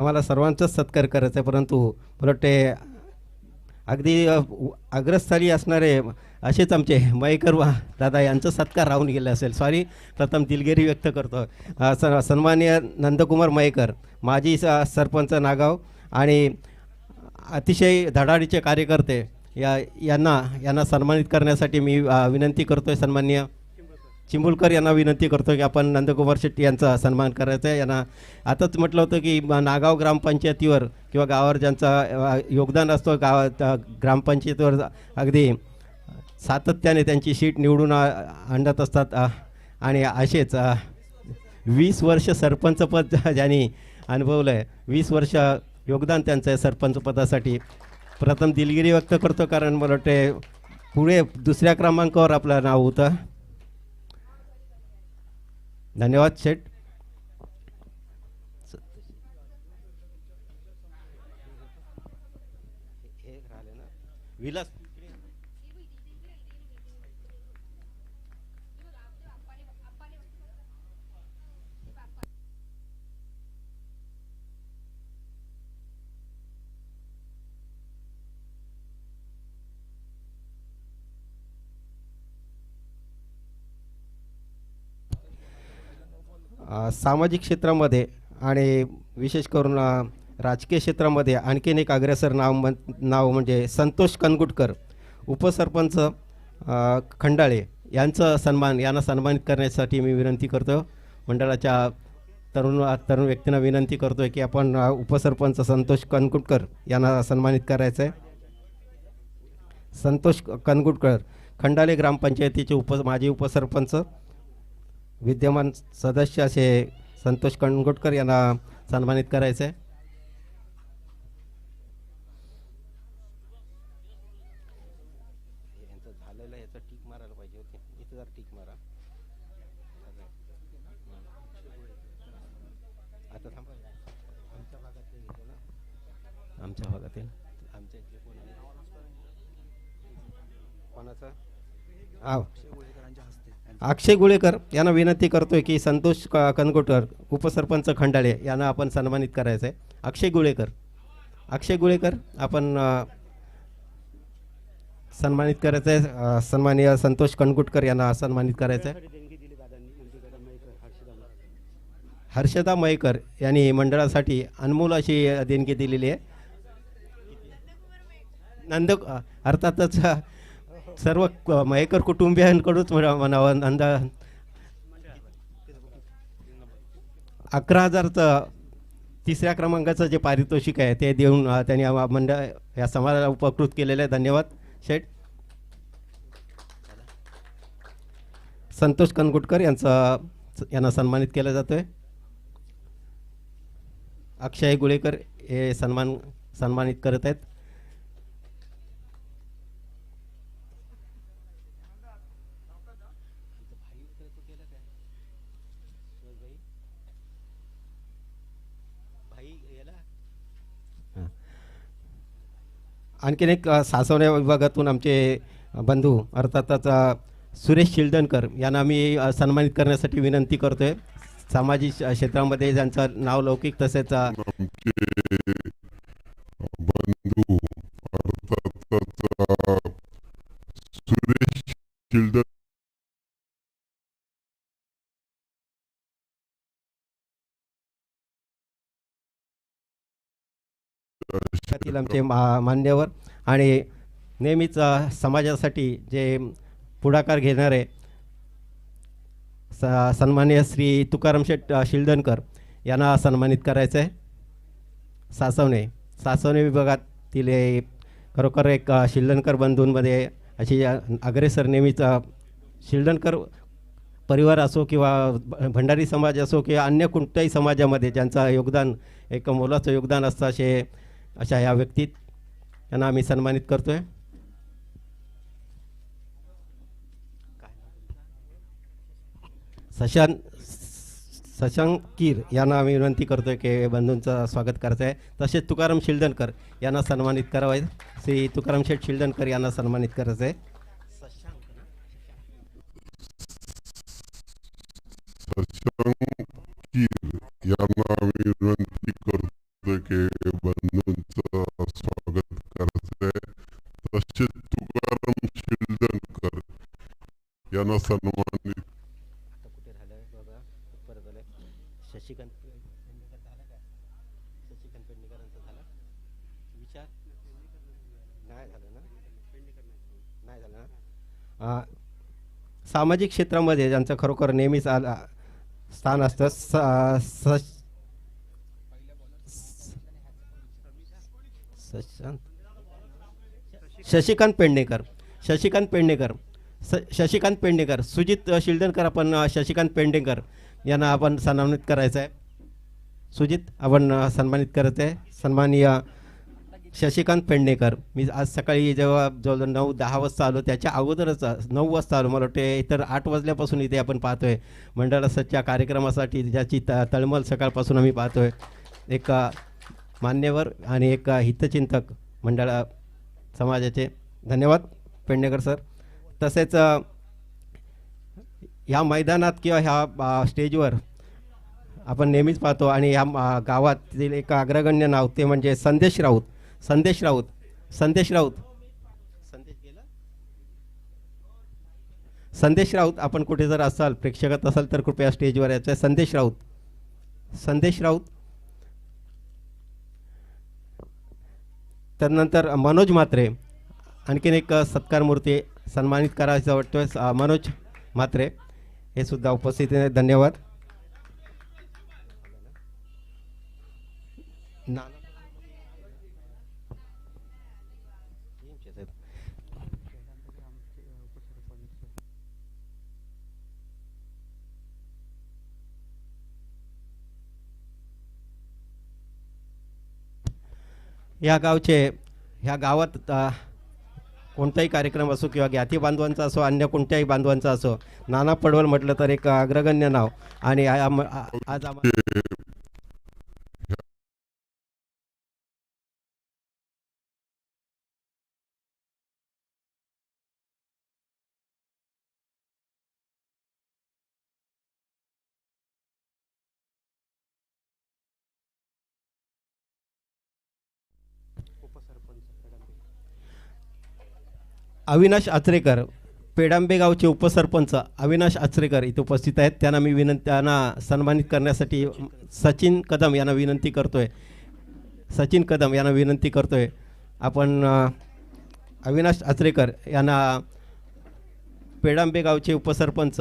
आम्हाला सर्वांचाच सत्कार करायचा आहे, परंतु मला वाटते अगदी अग्रस्थानी असणारे असेच आमचे मयेकर दादा यांचा सत्कार राहून गेला असेल. सॉरी, प्रथम दिलगिरी व्यक्त करतो. सन्माननीय नंदकुमार मयेकर, माजी सरपंच नागाव आणि अतिशय धडाडीचे कार्यकर्ते, यांना यांना सन्मानित करण्यासाठी मी विनंती करतो आहे. सन्माननीय चिंबुलकर यांना विनंती करतो की आपण नंदकुमार शेट्टी यांचा सन्मान करायचा आहे. यांना आताच म्हटलं होतं की नागाव ग्रामपंचायतीवर किंवा गावावर ज्यांचा योगदान असतो, गावात ग्रामपंचायतीवर अगदी सातत्याने त्यांची सीट निवडून आणत असतात. आणि असेच 20 वर्ष सरपंचपद ज्यांनी अनुभवलं आहे, 20 वर्ष योगदान त्यांचं आहे सरपंचपदासाठी. प्रथम दिलगिरी व्यक्त करतो, कारण मला वाटते पुढे दुसऱ्या क्रमांकावर आपलं नाव होतं. धन्यवाद शेठ. विलास सामाजिक क्षेत्रामध्ये आणि विशेष करून राजकीय क्षेत्रामध्ये आणखीन एक अग्रेसर नाव म्हणजे संतोष कनगुटकर, उपसरपंच खंडाळे यांना सन्मानित करण्यासाठी मी विनंती करतो. मंडळाच्या तरुण व्यक्तींना विनंती करतो आहे की आपण उपसरपंच संतोष कनगुटकर यांना सन्मानित करायचं आहे. संतोष कनगुटकर, खंडाळे ग्रामपंचायतीचे माजी उपसरपंच, विद्यमान सदस्य असे संतोष कणगोटकर यांना सन्मानित करायचं आहे. टीक मारायला पाहिजे होते, इथे जर टीक मारा. आता थांबा, आमच्या भागात घेतो ना, आमच्या भागातील आमच्या इथले कोणाचं अक्षय गुळेकर यांना विनंती करतोय की संतोष कनगोटकर, उपसरपंच खंडाळे यांना आपण सन्मानित करायचं आहे. अक्षय गुळेकर आपण सन्मानित करायचं आहे. सन्माननीय संतोष कनगुटकर यांना सन्मानित करायचं आहे. हर्षदा मयेकर यांनी मंडळासाठी अनमोल अशी देणगी दिलेली आहे. अर्थातच सर्व मयेकर कुटुंबियांकडूनच म्हणावं. 11,000चं तिसऱ्या क्रमांकाचं जे पारितोषिक आहे ते देऊन त्यांनी मंडळ या समाजाला उपकृत केलेलं आहे. धन्यवाद शेठ. संतोष कनगुटकर यांना सन्मानित केलं जातं आहे. अक्षय गुळेकर हे सन्मानित करत आहेत. आणखीन एक सासवणे विभागातून आमचे बंधू अर्थातच सुरेश शिल्दनकर यांना मी सन्मानित करण्यासाठी विनंती करतो आहे. सामाजिक क्षेत्रामध्ये ज्यांचं नाव लौकिक तसेच बंधू अर्थातच सुरेश शिल्दनकर आमचे मान्यवर आणि नेहमीच समाजासाठी जे पुढाकार घेणारे सन्माननीय श्री तुकाराम शेठ शिल्दनकर यांना सन्मानित करायचं आहे. सासवणे विभागातील खरोखर एक शिल्दनकर बंधूंमध्ये अशी अग्रेसर नेहमीच शिल्दनकर परिवार असो किंवा भंडारी समाज असो किंवा अन्य कोणत्याही समाजामध्ये ज्यांचं योगदान एक मोलाचं योगदान असतं अशा या व्यक्तीत यांना आम्ही सन्मानित करतो आहे. शशांक कीर यांना आम्ही विनंती करतो आहे की बंधूंचं स्वागत करायचं आहे. तसेच तुकाराम शिल्दनकर यांना सन्मानित करावं आहे. श्री तुकाराम शेठ शिल्दनकर यांना सन्मानित करायचं आहे. शशांक कीर यांना आम्ही विनंती करतो. शिलदके बंधूंचं स्वागत करायचं आहे. तसेच तुकाराम शिलदकर यांना सन्मानित. आता कुठे राहिलं बघा, परत आलं. शशिकांत पेडणेकर झालं का? शशिकांत पेडणेकरांचं झालं विचार? नाही झालं ना? नाही झालं ना? सामाजिक क्षेत्रामध्ये ज्यांचं खरोखर नेहमीच स्थान असतं, शशिकांत पेडणेकर, शशिकांत पेडणेकर, शशिकांत पेडणेकर, सुजित शिलदनकर. आपण शशिकांत पेडणेकर यांना आपण सन्मानित करायचं आहे. सुजित आपण सन्मानित करायचं आहे. सन्माननीय शशिकांत पेडणेकर. मी आज सकाळी जेव्हा जवळजवळ 9-10 वाजता आलो, त्याच्या अगोदरच 9 वाजता आलो. मला वाटते इतर 8 वाजल्यापासून इथे आपण पाहतोय मंडळाच्या कार्यक्रमासाठी ज्याची तळमळ सकाळपासून आम्ही पाहतोय. एक मान्यवर आणि एक हितचिंतक मंडळा समाजाचे. धन्यवाद पेडणेकर सर. तसेच ह्या मैदानात किंवा ह्या स्टेजवर आपण नेहमीच पाहतो आणि ह्या गावातील एक अग्रगण्य नाव ते म्हणजे संदेश राऊत. संदेश राऊत, संदेश राऊत, संदेश गेला. संदेश राऊत, आपण कुठे जर असाल, प्रेक्षकात असाल तर कृपया स्टेजवर यायचं. संदेश राऊत, संदेश राऊत. त्यानंतर मनोज म्हात्रे, आणखीन एक सत्कार मूर्ती सन्मानित करायचं वाटतोय. मनोज म्हात्रे हे सुद्धा उपस्थित आहेत. धन्यवाद. या गावचे, ह्या गावात कोणताही कार्यक्रम असो किंवा ज्ञाती बांधवांचा असो, अन्य कोणत्याही बांधवांचा असो, नाना पडवळ म्हटलं तर एक अग्रगण्य नाव. आणि आज आम्हाला अविनाश आचरेकर, पेडांबे गावचे उपसरपंच अविनाश आचरेकर इथे उपस्थित आहेत. त्यांना सन्मानित करण्यासाठी सचिन कदम यांना विनंती करतोय. सचिन कदम यांना विनंती करतोय. आपण अविनाश आचरेकर यांना, पेडांबे गावचे उपसरपंच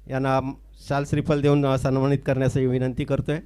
यांना शाल श्रीफल देऊन सन्मानित करण्यासाठी विनंती करतोय.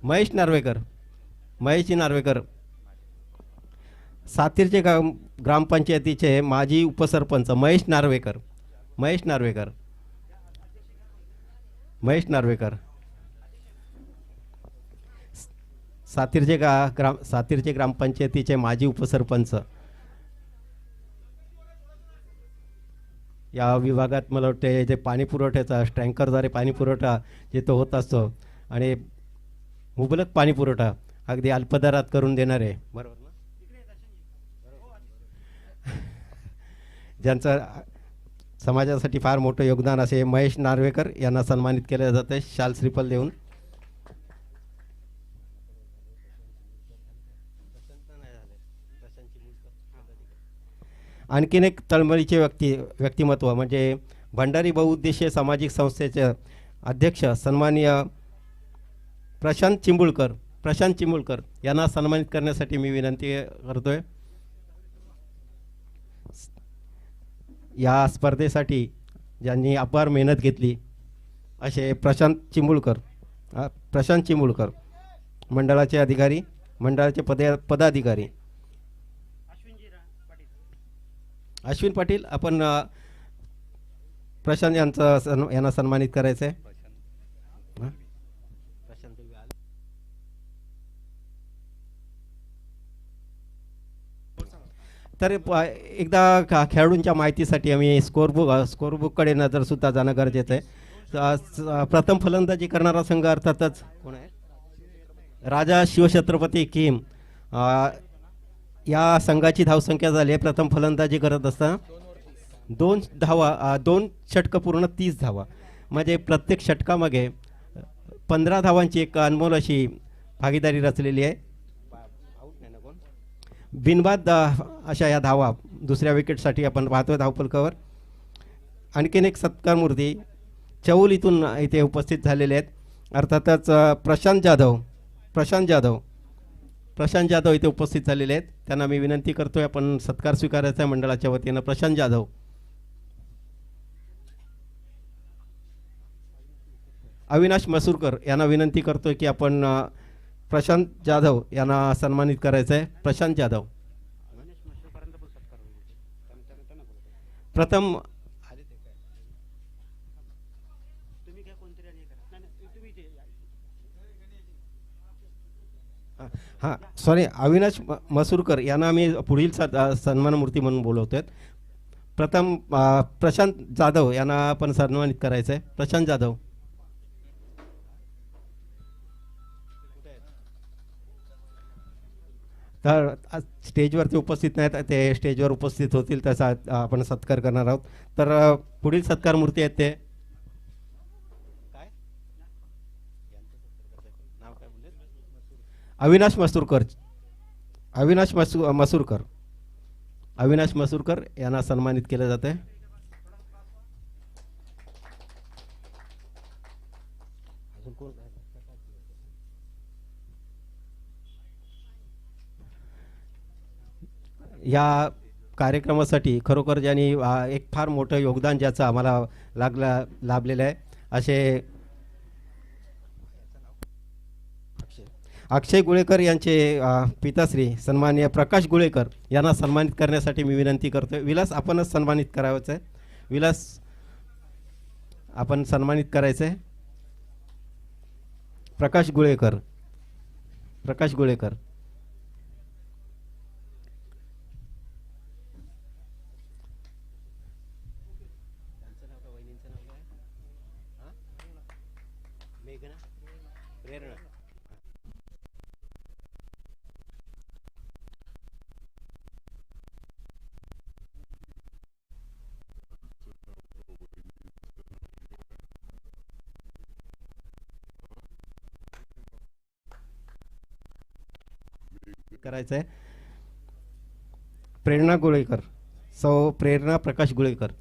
महेश नार्वेकर, महेशजी नार्वेकर, सातीरचे ग्रामपंचायतीचे माजी उपसरपंच महेश नार्वेकर, महेश नार्वेकर, महेश नार्वेकर. सातीरचे ग्रामपंचायतीचे माजी उपसरपंच. या विभागात मला वाटते जे पाणी पुरवठ्याचा टँकरद्वारे पाणी पुरवठा जिथं होत असतो आणि मुबलक पाणी पुरवठा अगदी अल्पदरात करून देणारे, बरोबर ना, ज्यांचं समाजासाठी फार मोठं योगदान असे महेश नार्वेकर यांना सन्मानित केलं जातं शाल श्रीफल देऊन. आणखीन एक तळमळीचे व्यक्तिमत्व म्हणजे भंडारी बहुउद्देशीय सामाजिक संस्थेचे अध्यक्ष सन्माननीय प्रशांत चिंबुळकर, प्रशांत चिंबुळकर यांना सन्मानित करण्यासाठी मी विनंती करतोय. या स्पर्धेसाठी ज्यांनी अपार मेहनत घेतली असे प्रशांत चिंबुळकर मंडळाचे अधिकारी, मंडळाचे पदाधिकारी. अश्विन पाटील, आपण प्रशांत यांना सन्मानित करायचं आहे. तर एकदा खेळाडूंच्या माहितीसाठी आम्ही स्कोरबुककडे नजरसुद्धा जाणं गरजेचं आहे. प्रथम फलंदाजी करणारा संघ अर्थातच कोण आहे? राजा शिवछत्रपती किम. या संघाची धावसंख्या झाली आहे प्रथम फलंदाजी करत असताना 2 धावा, 2 षटकं पूर्ण 30 धावा, म्हणजे प्रत्येक षटकामागे 15 धावांची एक अनमोल अशी भागीदारी रचलेली आहे. बिनबाद अशा या धावा दुसऱ्या विकेटसाठी आपण पाहतोय धावफलकावर. आणखीन एक सत्कार मूर्ती चौल इथून इथे उपस्थित झालेले आहेत. अर्थातच प्रशांत जाधव इथे उपस्थित झालेले आहेत. त्यांना मी विनंती करतोय आपण सत्कार स्वीकारायचा आहे मंडळाच्या वतीनं. प्रशांत जाधव. अविनाश मसूरकर यांना विनंती करतोय की आपण प्रशांत जाधव यांना सन्मानित करायचं आहे. प्रशांत जाधव. प्रथम हां सॉरी, अविनाश मसूरकर यांना आम्ही पुढील सन्मान मूर्ती म्हणून बोलवतोय. प्रथम प्रशांत जाधव यांना आपण सन्मानित करायचं आहे. प्रशांत जाधव. तर स्टेजवरती उपस्थित नाहीत, ते स्टेजवर उपस्थित होतील तसा आपण सत्कार करणार आहोत. तर पुढील सत्कार मूर्ती आहेत ते अविनाश मसूरकर यांना सन्मानित केलं जाते. या कार्यक्रमासाठी खरोखर ज्यांनी एक फार मोठं योगदान ज्याचं आम्हाला लाभलेलं आहे असे अक्षय गुळेकर यांचे पिताश्री सन्माननीय प्रकाश गुळेकर यांना सन्मानित करण्यासाठी मी विनंती करतोय. विलास आपणच सन्मानित करायचं आहे. विलास आपण सन्मानित करायचं आहे. प्रकाश गुळेकर. करायचं आहे. प्रेरणा गुळेकर. प्रेरणा प्रकाश गुळेकर.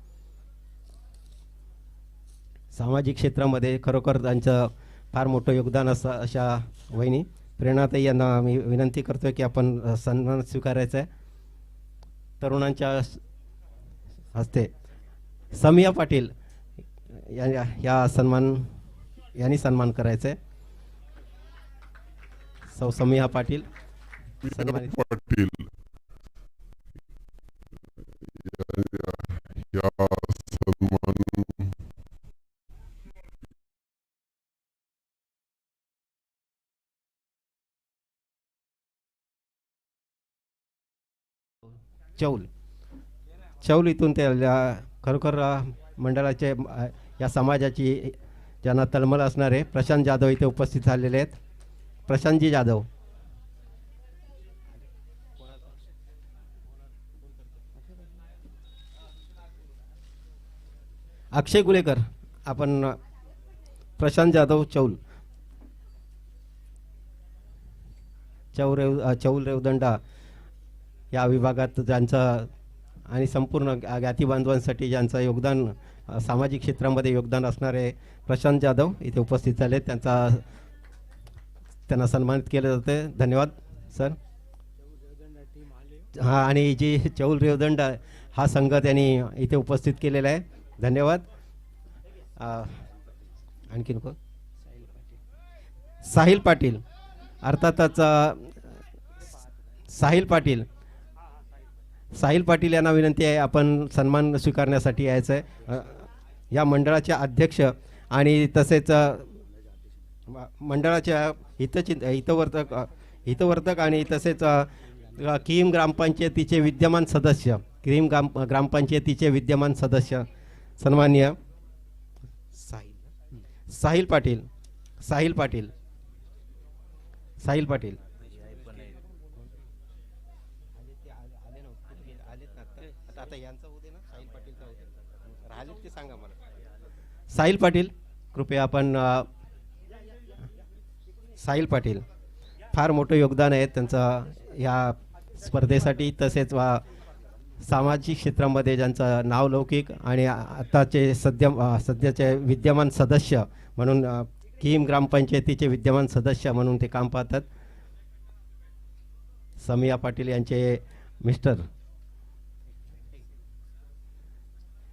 सामाजिक क्षेत्रामध्ये खरोखर त्यांचं फार मोठं योगदान असं अशा वहिनी प्रेरणाताई यांना मी विनंती करतोय की आपण सन्मान स्वीकारायचा आहे. तरुणांच्या हस्ते समिया पाटील यांनी सन्मान करायचा आहे. समिया पाटील पाटील या सन्मान चौल इथून ते खरोखर मंडळाचे या समाजाची ज्यांना तळमळ असणारे प्रशांत जाधव इथे उपस्थित झालेले आहेत. प्रशांतजी जाधव. अक्षय गुळेकर. आपण प्रशांत जाधव चौल रेवदंडा या विभागात ज्यांचं आणि संपूर्ण ज्ञाती बांधवांसाठी ज्यांचं योगदान सामाजिक क्षेत्रामध्ये योगदान असणारे प्रशांत जाधव इथे उपस्थित झाले. त्यांना सन्मानित केलं जाते. धन्यवाद सर. हां, आणि जी चौल रेवदंडा हा संघ त्यांनी इथे उपस्थित केलेला आहे. धन्यवाद. आणखीन कोण? साहिल पाटील. अर्थातच साहिल पाटील यांना विनंती आहे आपण सन्मान स्वीकारण्यासाठी यायचं आहे. या मंडळाचे अध्यक्ष आणि तसेच मंडळाच्या हितवर्धक आणि तसेच किम ग्रामपंचायतीचे विद्यमान सदस्य, ग्रामपंचायतीचे विद्यमान सदस्य सन्माननीय साहिल पाटील, साहिल पाटील, साहिल पाटील. साहिल पाटील कृपया आपण साहिल पाटील, फार मोठं योगदान आहे त्यांचं या स्पर्धेसाठी, तसेच सामाजिक क्षेत्रामध्ये ज्यांचं नाव लौकिक आणि आताचे सध्याचे विद्यमान सदस्य म्हणून किम ग्रामपंचायतीचे विद्यमान सदस्य म्हणून ते काम पाहतात. समिया पाटील यांचे मिस्टर.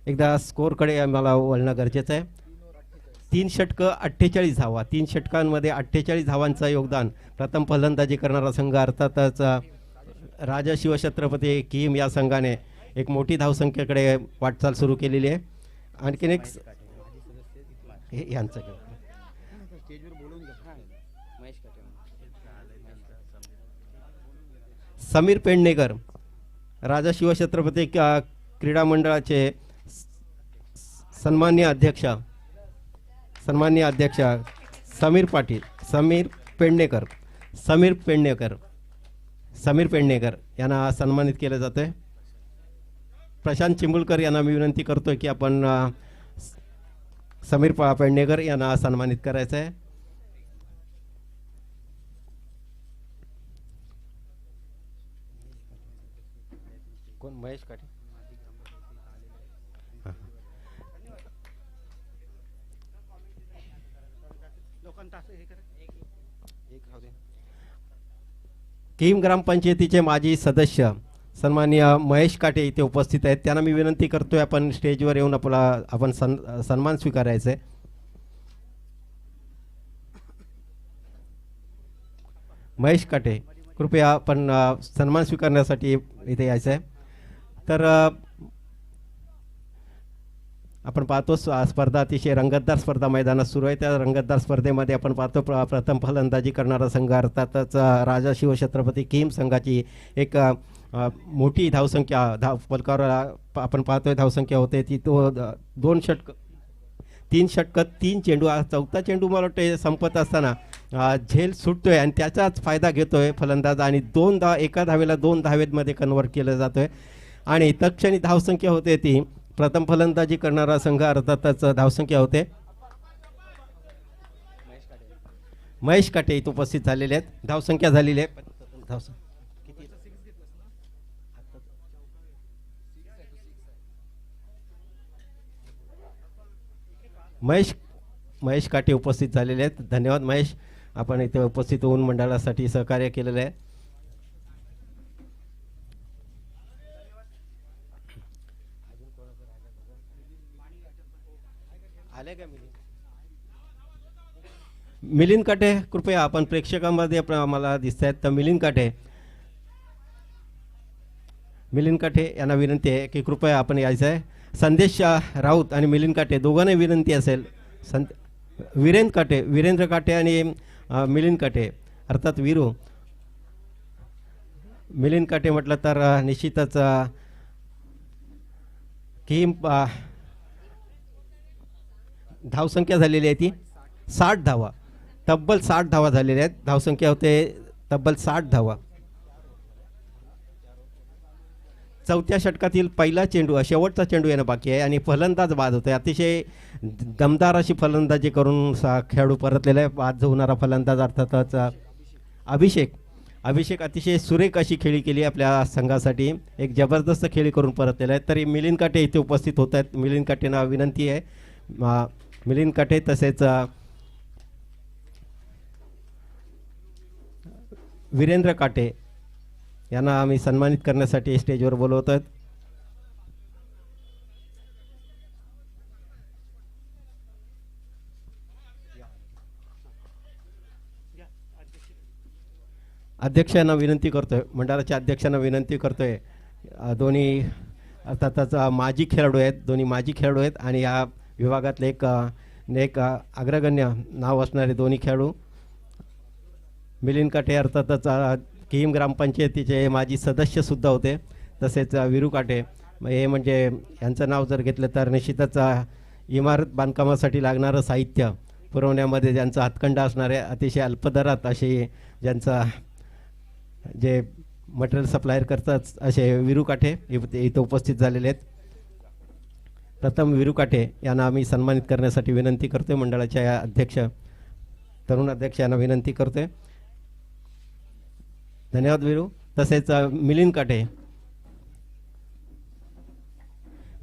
एकदा स्कोअरकडे मला वळणं गरजेचं आहे. 3 षटकं 48 धावा, 3 षटकांमध्ये 48 धावांचं योगदान. प्रथम फलंदाजी करणारा संघ अर्थातच राजा शिवछत्रपती किम या संघाने एक मोठी धावसंख्येकडे वाटचाल सुरू केलेली आहे. आणखीन एक यांचं समीर पेडणेकर, राजा शिवछत्रपती क्रीडा मंडळाचे सन्माननीय अध्यक्ष समीर पाटील, समीर पेडणेकर यांना सन्मानित केलं जातं. प्रशांत चिंबुलकर यांना मी विनंती करतोय की आपण समीर पेडणेकर यांना सन्मानित करायचं आहे. कोण? महेश काटे. किम ग्रामपंचायतीचे माजी सदस्य सन्माननीय महेश काटे इथे उपस्थित आहेत. त्यांना मी विनंती करतोय आपण स्टेजवर येऊन आपण सन्मान स्वीकारायचा आहे. महेश काटे कृपया आपण सन्मान स्वीकारण्यासाठी इथे यायचं आहे. तर आपण पाहतो स्पर्धा अतिशय रंगतदार स्पर्धा मैदानात सुरू आहे. त्या रंगतदार स्पर्धेमध्ये आपण पाहतो प्रथम फलंदाजी करणारा संघ अर्थातच राजा शिवछत्रपती किम संघाची एक मोठी धावसंख्या फलकावर आपण पाहतोय धावसंख्या होते ती 2 षटक 3 षटक 3 चेंडू. चौथा चेंडू मला वाटतं संपत असताना झेल सुटतोय आणि त्याचाच फायदा घेतोय फलंदाज आणि 2 धाव, एका धावेला 2 धावेमध्ये कन्वर्ट केलं जातोय आणि तत्क्षणी धावसंख्या होते ती प्रथम फलंदाजी करणारा संघ अर्थातच धावसंख्या होते. महेश काटे इथे उपस्थित झालेले आहेत. धावसंख्या झालेली आहे. महेश काटे उपस्थित झालेले आहेत. धन्यवाद महेश, आपण इथे उपस्थित होऊन मंडळासाठी सहकार्य केलेलं आहे. मिलिंद काटे कृपया आपण प्रेक्षकांमध्ये मला दिसत आहेत. तर मिलिंद काटे यांना विनंती आहे की कृपया आपण यायचं आहे. संदेश राऊत आणि मिलिंद काटे दोघांना विनंती असेल. वीरेंद्र काटे आणि मिलिंद काटे अर्थात वीरू. मिलिंद काटे म्हटलं तर निश्चितच की धावसंख्या झालेली आहे ती 60 धावा, तब्बल 60 धावा झालेल्या आहेत. धावसंख्या होते तब्बल 60 धावा. चौथ्या षटकातील पहिला चेंडू, शेवटचा चेंडू येणं बाकी आहे आणि फलंदाज बाद होते. अतिशय दमदार अशी फलंदाजी करून खेळाडू परतलेला आहे. बाद होणारा फलंदाज अर्थातच अभिषेक अतिशय सुरेख अशी खेळी केली आपल्या संघासाठी. एक जबरदस्त खेळी करून परतलेला आहे. तरी मिलिंद काटे इथे उपस्थित होत आहेत. मिलिंद काटेंना विनंती आहे. मिलिंद काटे तसेच वीरेंद्र काटे यांना आम्ही सन्मानित करण्यासाठी स्टेजवर बोलवत आहोत. अध्यक्षांना विनंती करतोय, मंडळाच्या अध्यक्षांना विनंती करतोय. दोन्ही अर्थातच माजी खेळाडू आहेत आणि या विभागातले एक अग्रगण्य नाव असणारे दोन्ही खेळाडू. मिलिंद काटे अर्थातच किहीम ग्रामपंचायतीचे माजी सदस्यसुद्धा होते. तसेच विरू काटे हे म्हणजे यांचं नाव जर घेतलं तर निश्चितच इमारत बांधकामासाठी लागणारं साहित्य पुरवण्यामध्ये ज्यांचा हातखंडा असणारे अतिशय अल्पदरात असे ज्यांचा जे मटेरियल सप्लायर करतात असे विरू काठे इथं उपस्थित झालेले आहेत. प्रथम विरू काठे यांना आम्ही सन्मानित करण्यासाठी विनंती करतोय. मंडळाच्या अध्यक्ष तरुण अध्यक्ष यांना विनंती करतोय. धन्यवाद विरू. तसेच मिलिंद काठे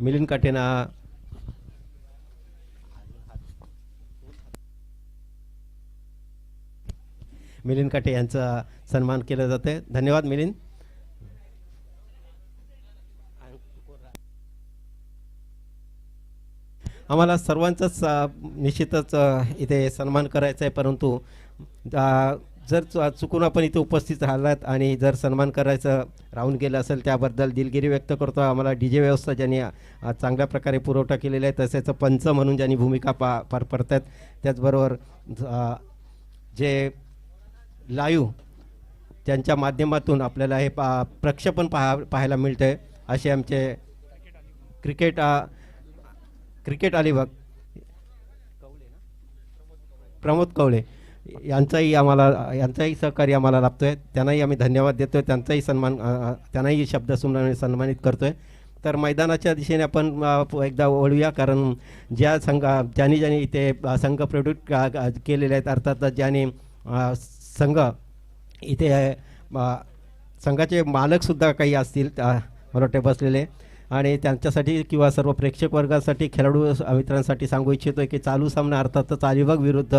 मिलिंद काठे यांचा सन्मान केला जाते. धन्यवाद मिलिंद. आम्हाला सर्वांचाच निश्चितच इथे सन्मान करायचा आहे, परंतु जर चुकून आपण इथे उपस्थित राहिलात आणि जर सन्मान करायचं राहून गेलं असेल त्याबद्दल दिलगिरी व्यक्त करतो. आम्हाला DJ व्यवस्था ज्यांनी चांगल्या प्रकारे पुरवठा केलेला आहे, तसेच पंच म्हणून ज्यांनी भूमिका पार पडतात, त्याचबरोबर जे लाईव्ह त्यांच्या माध्यमातून आपल्याला हे प्रक्षेपण पाहायला मिळतं आहे असे आमचे क्रिकेट अलिबाग प्रमोद कवळे यांचाही सहकार्य आम्हाला लाभतो आहे. त्यांनाही आम्ही धन्यवाद देतो आहे. त्यांनाही शब्द सन्मानित करतो आहे. तर मैदानाच्या दिशेने आपण एकदा वळूया, कारण ज्यांनी इथे संघ प्रोड्यूट केलेले आहेत, अर्थात ज्यांनी संघ इथे संघाचे मालकसुद्धा काही असतील मला वाटते बसलेले, आणि त्यांच्यासाठी किंवा सर्व प्रेक्षक वर्गासाठी खेळाडू मित्रांसाठी सांगू इच्छितो की चालू सामना अर्थातच अलिबाग विरुद्ध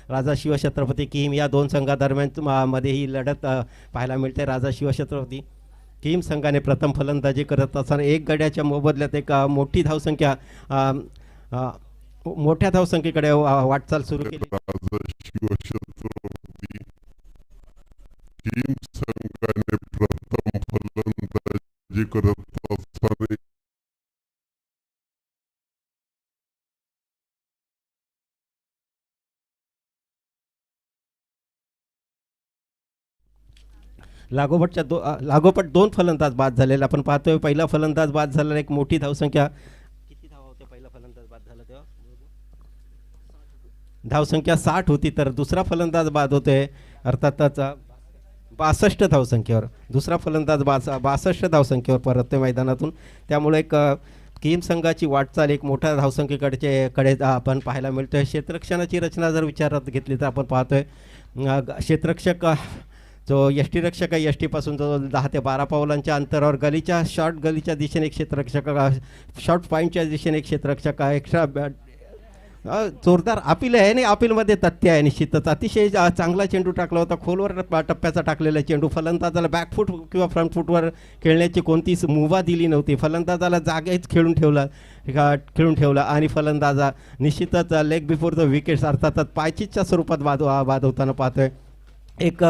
राजा शिवछत्रपती किहीम या दोन संघादरम्यान मध्ये ही लढत पाहायला मिळते. राजा शिवछत्रपती किहीम संघाने प्रथम फलंदाजी करत असताना एक गड्याच्या मोबदल्यात एक मोठ्या धावसंख्येकडे वाटचाल सुरू केली. राजा शिवछत्रपती किहीम संघाने प्रथम फलंदाजी करत असताना लागोपाठ दोन फलंदाज बाद झालेले आपण पाहतोय. पहिला फलंदाज बाद झालेला एक मोठी धावसंख्या, किती धावा होते पहिला फलंदाज बाद झाला तेव्हा? धावसंख्या 60 होती, तर दुसरा फलंदाज बाद होतोय अर्थातच 62 धावसंख्येवर. दुसरा फलंदाज 62 धावसंख्येवर परततोय मैदानातून. त्यामुळे एक किहीम संघाची वाटचाल एक मोठ्या धावसंख्येकडे आपण पाहायला मिळतोय. क्षेत्ररक्षणाची रचना जर विचारात घेतली तर आपण पाहतोय क्षेत्ररक्षक जो यष्टीरक्षक आहे, यष्टीपासून जो 10 ते 12 पावलांच्या अंतरावर शॉर्ट गलीच्या दिशेने एक क्षेत्ररक्षक, शॉर्ट पॉईंटच्या दिशेने एक क्षेत्ररक्षक आहे. एक्स्ट्रा जोरदार अपील आहे आणि अपीलमध्ये तथ्य आहे. निश्चितच अतिशय चांगला चेंडू टाकला होता, खोलवर टप्प्याचा टाकलेला चेंडू. फलंदाजाला बॅकफूट किंवा फ्रंट फूटवर खेळण्याची कोणतीच मुभा दिली नव्हती. फलंदाजाला जागेच खेळून ठेवला आणि फलंदाजा निश्चितच लेग बिफोर द विकेट्स अर्थातच पायचीच्या स्वरूपात बाद होताना पाहतोय. एक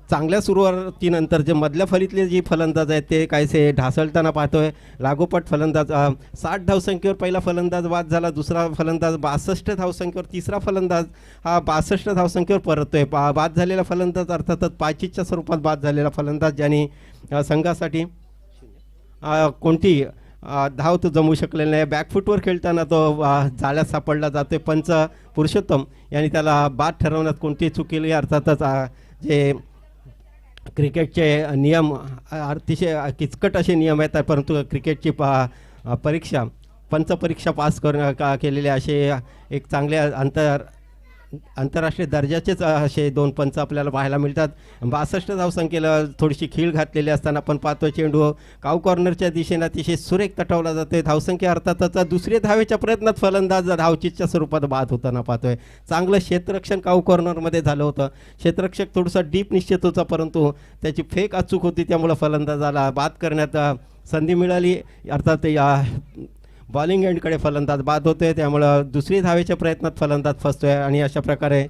चांगल्या सुरुवातीनंतर जे मधल्या फलीतले जे फलंदाज आहेत ते काहीसे ढासळताना पाहतोय. लागोपाठ फलंदाज 60 धावसंख्येवर पहिला फलंदाज बाद झाला, दुसरा फलंदाज 62 धावसंख्येवर, तिसरा फलंदाज हा 62 धावसंख्येवर परततोय. बाद झालेला फलंदाज अर्थातच पायचीच्या स्वरूपात बाद झालेला फलंदाज ज्यांनी संघासाठी कोणती धाव तो जमू शकलेला नाही. बॅकफूटवर खेळताना तो जाळ्यात सापडला जातोय. पंच पुरुषोत्तम यांनी त्याला बाद ठरवण्यात कोणती चूक केली. अर्थातच जे क्रिकेटचे नियम अतिशय किचकट असे नियम आहेत, परंतु क्रिकेटची पंच परीक्षा पास केलेले असे एक चांगले आंतरराष्ट्रीय दर्जाचेच असे दोन पंच आपल्याला पाहायला मिळतात. 62 धावसंख्येला थोडीशी खीळ घातलेली असताना आपण पाहतो चेंडू काऊ कॉर्नरच्या दिशेने अतिशय सुरेख तटवला जातोय. धावसंख्या अर्थातच दुसऱ्या धावेच्या प्रयत्नात फलंदाज धावचीच्या स्वरूपात बाद होताना पाहतोय. चांगलं क्षेत्ररक्षण काऊ कॉर्नरमध्ये झालं होतं. क्षेत्ररक्षक थोडंसं डीप निश्चित होता, परंतु त्याची फेक अचूक होती, त्यामुळं फलंदाजाला बाद करण्यात संधी मिळाली. अर्थात बॉलिंग एंडकडे फलंदाज बाद होतोय, त्यामुळं दुसरी धावेच्या प्रयत्नात फलंदाज फसतोय आणि अशा प्रकारे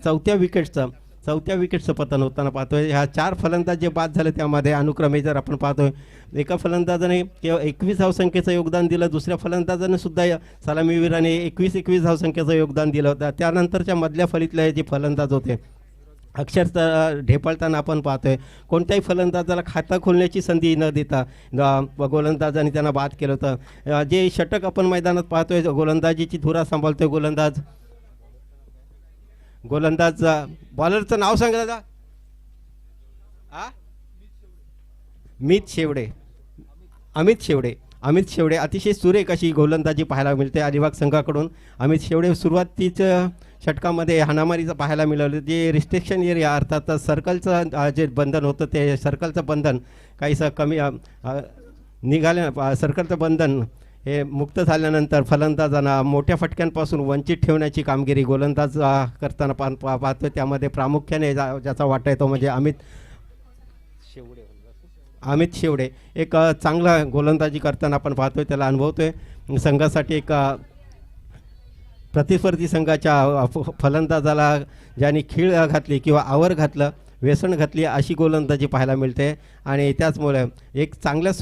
चौथ्या विकेटचं पतन होताना पाहतोय. ह्या 4 फलंदाज जे बाद झाले त्यामध्ये अनुक्रमे जर आपण पाहतोय एका फलंदाजाने केवळ 21 धावसंख्येचं योगदान दिलं, दुसऱ्या फलंदाजाने सुद्धा सलामीवीराने 21 धावसंख्येचं योगदान दिलं होतं. त्यानंतरच्या मधल्या फलीतले जे फलंदाज होते अक्षरशः ढेपाळताना आपण पाहतोय. कोणत्याही फलंदाजाला खातं खोलण्याची संधी न देता गोलंदाजांनी त्यांना बाद केलं होतं. जे षटक आपण मैदानात पाहतोय, गोलंदाजीची धुरा सांभाळतोय गोलंदाज बॉलरचं नाव सांगा दादा. अमित शेवडे अतिशय सुरेख अशी गोलंदाजी पाहायला मिळते अलिबाग संघाकडून. अमित शेवडे सुरुवातीचं षटकामध्ये हाणामारीचं पाहायला मिळालं. जे रिस्ट्रिक्शन एरिया अर्थात सर्कलचं जे बंधन होतं ते सर्कलचं बंधन काहीसं कमी सर्कलचं बंधन हे मुक्त झाल्यानंतर फलंदाजांना मोठ्या फटक्यांपासून वंचित ठेवण्याची कामगिरी गोलंदाज करताना पाहतोय. त्यामध्ये प्रामुख्याने ज्याचा वाटा येतो म्हणजे अमित शेवडे एक चांगला गोलंदाजी करताना आपण पाहतोय, त्याला अनुभवतोय. संघासाठी एक प्रतिस्पर्धी संघाच्या फलंदाजाला ज्यांनी खीळ घातली किंवा आवर घातलं, व्यसन घातली अशी गोलंदाजी पाहायला मिळते. आणि त्याचमुळे एक चांगल्या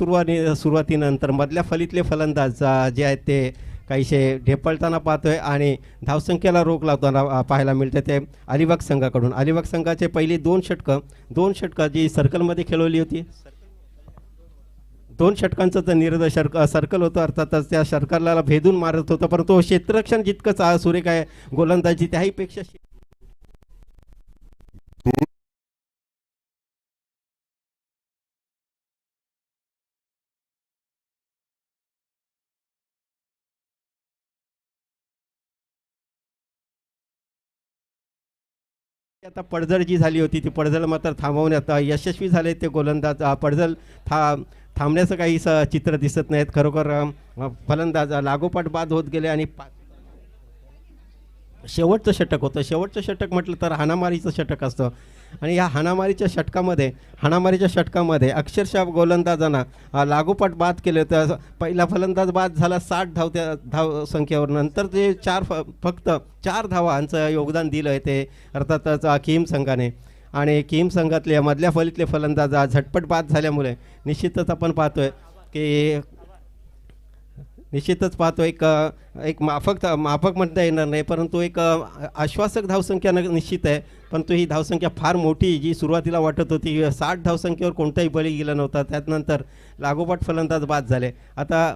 सुरुवातीनंतर मधल्या फलीतले फलंदाज जे आहेत ते काहीसे ढेपळताना पाहतोय आणि धावसंख्येला रोख लावताना पाहायला मिळते ते अलिबाग संघाकडून. अलिबाग संघाचे पहिली दोन षटकं जी सर्कलमध्ये खेळवली होती, 2 षटकांचं तर निर्द सर्कल होतं अर्थातच त्या सर्कलला भेदून मारत होतं, परंतु क्षेत्ररक्षण जितकंच सुरेख आहे गोलंदाजी त्याहीपेक्षा आता पडझड जी झाली होती ती पडझड मात्र थांबवण्यात यशस्वी झाले ते गोलंदाज. पडझड थांबण्याचं काही चित्र दिसत नाहीत. खरोखर फलंदाज लागोपाठ बाद होत गेले आणि शेवटचं षटक होतं. शेवटचं षटक म्हटलं तर हाणामारीचं षटक असतं आणि या हाणामारीच्या षटकामध्ये अक्षरशः गोलंदाजांना लागोपाठ बाद केले. तर पहिला फलंदाज बाद झाला 60 धावसंख्येवर. नंतर जे फक्त 4 धावांचं योगदान दिलं आहे ते अर्थातच किम संघाने. आणि किम संघातले मधल्या फलीतले फलंदाज झटपट बाद झाल्यामुळे निश्चितच आपण पाहतोय एक माफक म्हणता येणार नाही, परंतु एक आश्वासक धावसंख्या निश्चित आहे. परंतु ही धावसंख्या फार मोठी जी सुरुवातीला वाटत होती, 60 धावसंख्येवर कोणताही बळी गेला नव्हता. त्यानंतर लागोपाठ फलंदाज बाद झाले. आता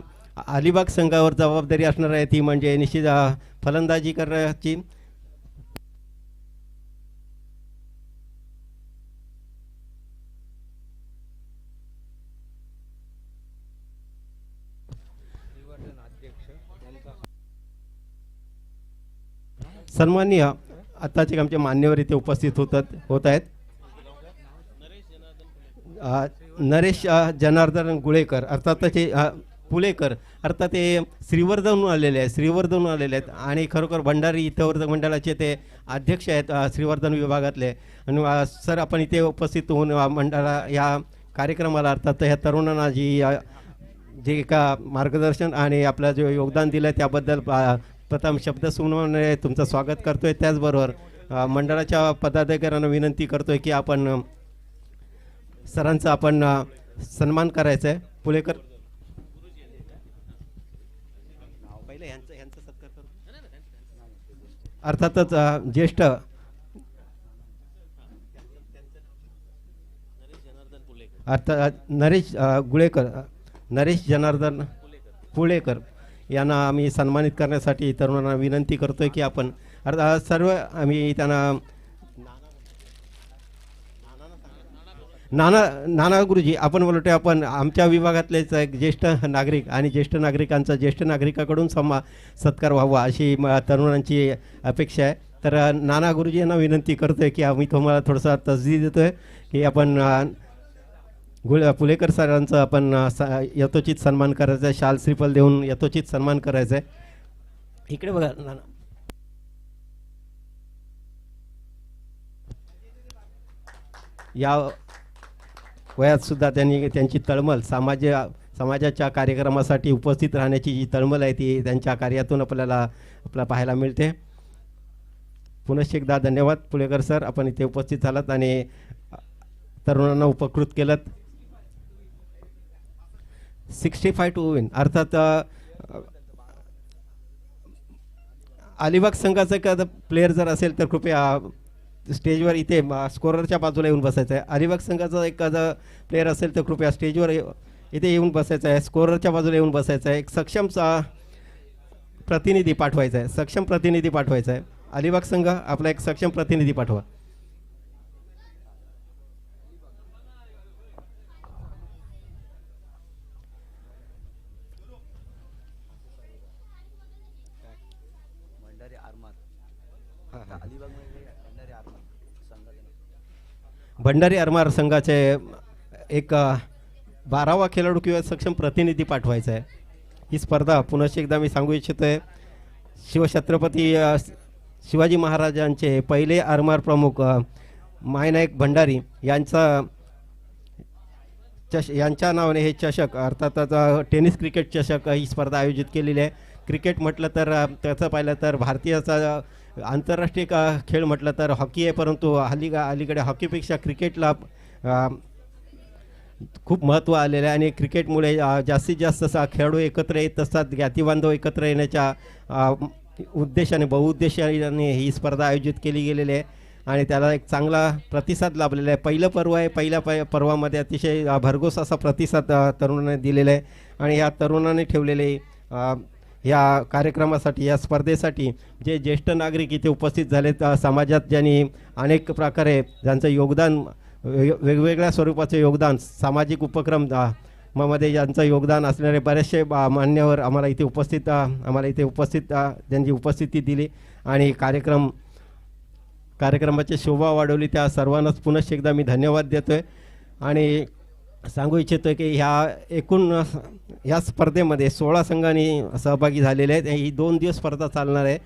अलिबाग संघावर जबाबदारी असणार आहे ती म्हणजे निश्चित फलंदाजी करण्याची. सन्माननीय आत्ताचे आमचे मान्यवर इथे उपस्थित होत आहेत. नरेश जनार्दन गुळेकर अर्थात ते पुलेकर अर्थात ते श्रीवर्धनहून आलेले आहेत आणि खरोखर भंडारी इथं मंडळाचे ते अध्यक्ष आहेत श्रीवर्धन विभागातले. आणि सर आपण इथे उपस्थित होऊन मंडळा या कार्यक्रमाला अर्थात ह्या तरुणांना जे का मार्गदर्शन आणि आपलं जे योगदान दिलं आहे त्याबद्दल प्रथम शब्द सुमनाने तुमचं स्वागत करतोय. त्याचबरोबर मंडळाच्या पदाधिकाऱ्यांना विनंती करतोय की आपण सरांचा आपण सन्मान करायचा आहे. पुलेकर पहिले यांचा सत्कार करू. अर्थातच ज्येष्ठ नरेश जनार्दन पुलेकर यांना आम्ही सन्मानित करण्यासाठी तरुणांना विनंती करतोय की आपण सर्व आम्ही त्यांना नाना गुरुजी आपण बोलतोय. आपण आमच्या विभागातलेच एक ज्येष्ठ नागरिक आणि ज्येष्ठ नागरिकाकडून सत्कार व्हावा अशी तरुणांची अपेक्षा आहे. तर नाना गुरुजी यांना विनंती करतोय की आम्ही तुम्हाला थोडासा तसदी देतोय की आपण पुलेकर सरांचा आपण यथोचित सन्मान करायचा आहे. शाल श्रीफल देऊन यथोचित सन्मान करायचा आहे. इकडे बघा नाना. या वयात सुद्धा त्यांनी त्यांची तळमळ समाजाच्या कार्यक्रमासाठी उपस्थित राहण्याची जी तळमळ आहे ती त्यांच्या कार्यातून आपल्याला पाहायला मिळते. पुनश्च एकदा धन्यवाद पुलेकर सर, आपण इथे उपस्थित झालात आणि तरुणांना उपकृत केलं. 65 टू विन अर्थात अलिबाग संघाचा एखादा प्लेयर जर असेल तर कृपया स्टेजवर इथे स्कोररच्या बाजूला येऊन बसायचं आहे. अलिबाग संघाचा एखादा प्लेयर असेल तर कृपया स्टेजवर इथे येऊन बसायचं आहे. स्कोररच्या बाजूला येऊन बसायचं आहे. एक सक्षम प्रतिनिधी पाठवायचा आहे. सक्षम प्रतिनिधी पाठवायचा आहे. अलिबाग संघ आपला एक सक्षम प्रतिनिधी पाठवा. भंडारी आरमार संघाचे एक 12वा खेळाडू किंवा सक्षम प्रतिनिधी पाठवायचा आहे. ही स्पर्धा पुनश्च एकदा मी सांगू इच्छितोय, शिवछत्रपती शिवाजी महाराजांचे पहिले आरमार प्रमुख मायनायक भंडारी यांच्या नावाने हे चषक अर्थातच टेनिस क्रिकेट चषक ही स्पर्धा आयोजित केलेली आहे. क्रिकेट म्हटलं तर त्याचं पाहिलं तर भारतीयाचा आंतरराष्ट्रीय खेळ म्हटलं तर हॉकी आहे, परंतु अलीकडे हॉकीपेक्षा क्रिकेटला खूप महत्त्व आलेलं आहे आणि क्रिकेटमुळे जास्तीत जास्त खेळाडू एकत्र येत असतात. ज्ञातीबांधव एकत्र येण्याच्या उद्देशाने बहुउद्देशाने ही स्पर्धा आयोजित केली गेलेली आहे आणि त्याला एक चांगला प्रतिसाद लाभलेला आहे. पहिलं पर्व आहे. पहिल्या पर्वामध्ये अतिशय भरघोस असा प्रतिसाद तरुणांनी दिलेला आहे आणि या तरुणांनी ठेवलेले या कार्यक्रमासाठी, या स्पर्धेसाठी जे ज्येष्ठ नागरिक इथे उपस्थित झालेत, समाजात ज्यांनी अनेक प्रकारे ज्यांचं योगदान, वेगवेगळ्या स्वरूपाचे योगदान, सामाजिक उपक्रम मध्ये ज्यांचं योगदान असणारे बरेचसे मान्यवर आम्हाला इथे उपस्थित ज्यांची उपस्थिती दिली आणि कार्यक्रमाची शोभा वाढवली, त्या सर्वांनाच पुनश्च एकदा मी धन्यवाद देतोय आणि सांगू इच्छितो की ह्या स्पर्धेमध्ये 16 संघांनी सहभागी झालेले आहेत. ही 2 दिवस स्पर्धा चालणार आहे.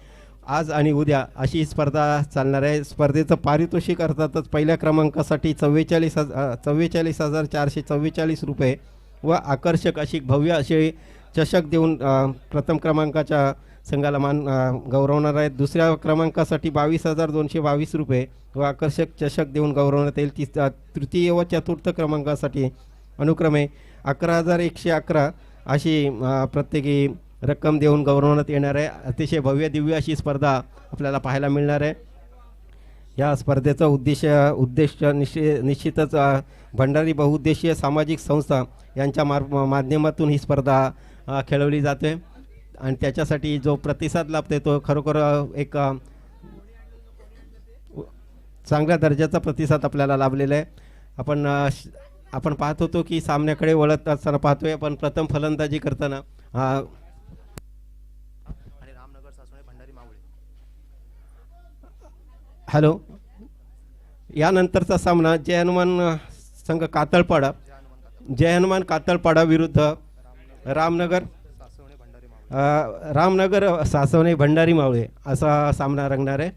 आज आणि उद्या अशी स्पर्धा चालणार आहे. स्पर्धेचं पारितोषिक अर्थातच पहिल्या क्रमांकासाठी 44,444 रुपये व आकर्षक अशी भव्य असे चषक देऊन प्रथम क्रमांकाच्या संघाला गौरवणार आहेत. दुसऱ्या क्रमांकासाठी 22,222 रुपये व आकर्षक चषक देऊन गौरवण्यात येईल. तृतीय व चतुर्थ क्रमांकासाठी अनुक्रमे 11,111 अशी प्रत्येकी रक्कम देऊन गौरवण्यात येणार आहे. अतिशय भव्य दिव्य अशी स्पर्धा आपल्याला पाहायला मिळणार आहे. या स्पर्धेचा उद्देश निश्चितच भंडारी बहुउद्देशीय सामाजिक संस्था यांच्या माध्यमातून ही स्पर्धा खेळवली जाते आणि त्याच्यासाठी जो प्रतिसाद लाभते तो खरोखर एक चांगल्या दर्जाचा प्रतिसाद आपल्याला लाभलेला आहे. आपण पाहत होतो की सामन्याकडे वळत असताना पाहतोय आपण प्रथम फलंदाजी करताना हॅलो, यानंतरचा सामना जय हनुमान कातळपाडा विरुद्ध रामनगर सासवणे भंडारी मावळे असा सामना रंगणार आहे.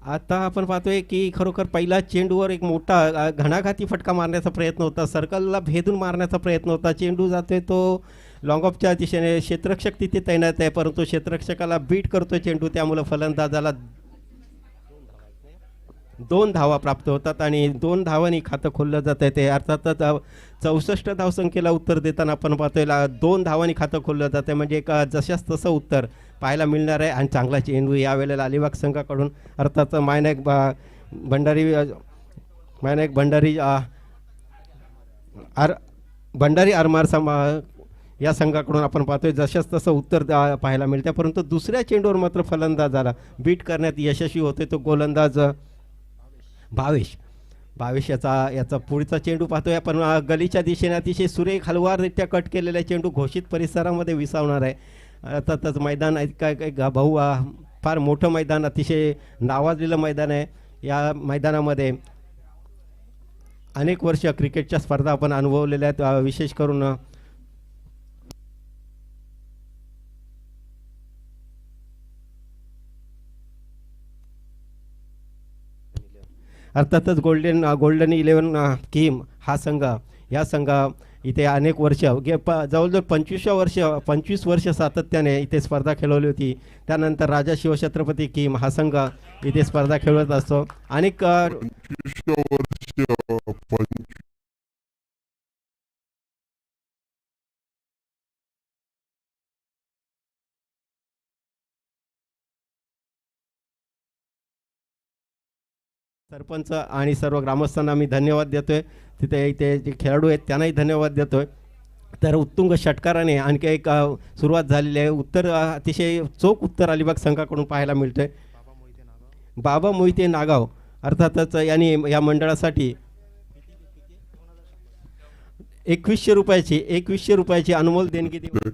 आता आपण पाहतोय की खरोखर पहिला चेंडूवर एक मोठा घणाघाती फटका मारण्याचा प्रयत्न होता. सर्कलला भेदून मारण्याचा प्रयत्न होता. चेंडू जातोय तो लॉंग ऑफच्या दिशेने. क्षेत्ररक्षक तिथे तैनात आहे, परंतु क्षेत्ररक्षकाला बीट करतोय चेंडू, त्यामुळे फलंदाजाला 2 धावा प्राप्त होतात आणि 2 धावांनी खातं खोललं जात आहे. ते अर्थातच 64 धावसंख्येला उत्तर देताना आपण पाहतोय 2 धावांनी खातं खोललं जात आहे, म्हणजे एक जशाच तसं उत्तर पाहायला मिळणार आहे. आणि चांगला चेंडू यावेळेला अलिबाग संघाकडून अर्थात मायनायक भंडारी आरमार या संघाकडून आपण पाहतोय जशाच तसं उत्तर पाहायला मिळतं. परंतु दुसऱ्या चेंडूवर मात्र फलंदाजाला बीट करण्यात यशस्वी होते तो गोलंदाज भावेश याचा पुढचा चेंडू पाहतोय आपण गलीच्या दिशेने अतिशय सुरेख हलवाररित्या कट केलेला चेंडू घोषित परिसरामध्ये विसावणार आहे. अर्थातच मैदान काय भाऊ फार मोठं मैदान, अतिशय नावाजलेलं मैदान आहे. या मैदानामध्ये अनेक वर्ष क्रिकेटच्या स्पर्धा आपण अनुभवलेल्या आहेत. विशेष करून अर्थातच गोल्डन 11 किम हा संघ, या संघ इथे अनेक वर्ष जवळजवळ 25 वर्ष सातत्याने इथे स्पर्धा खेळवली होती. त्यानंतर राजा शिवछत्रपती किम हा संघ इथे स्पर्धा खेळवत असतो. अनेक 25 वर्ष सरपंच आणि सर्व ग्रामस्थांना मी धन्यवाद देतोय. तिथे इथे जे खेळाडू आहेत त्यांनाही धन्यवाद देतोय. तर उत्तुंग षटकाराने आणखी एक सुरुवात झालेली आहे. उत्तर अतिशय चोख उत्तर अलिबाग संघाकडून पाहायला मिळतंय. बाबा मोहिते नागाव अर्थातच यांनी या मंडळासाठी 2100 रुपयाची अनमोल देणगी दिली.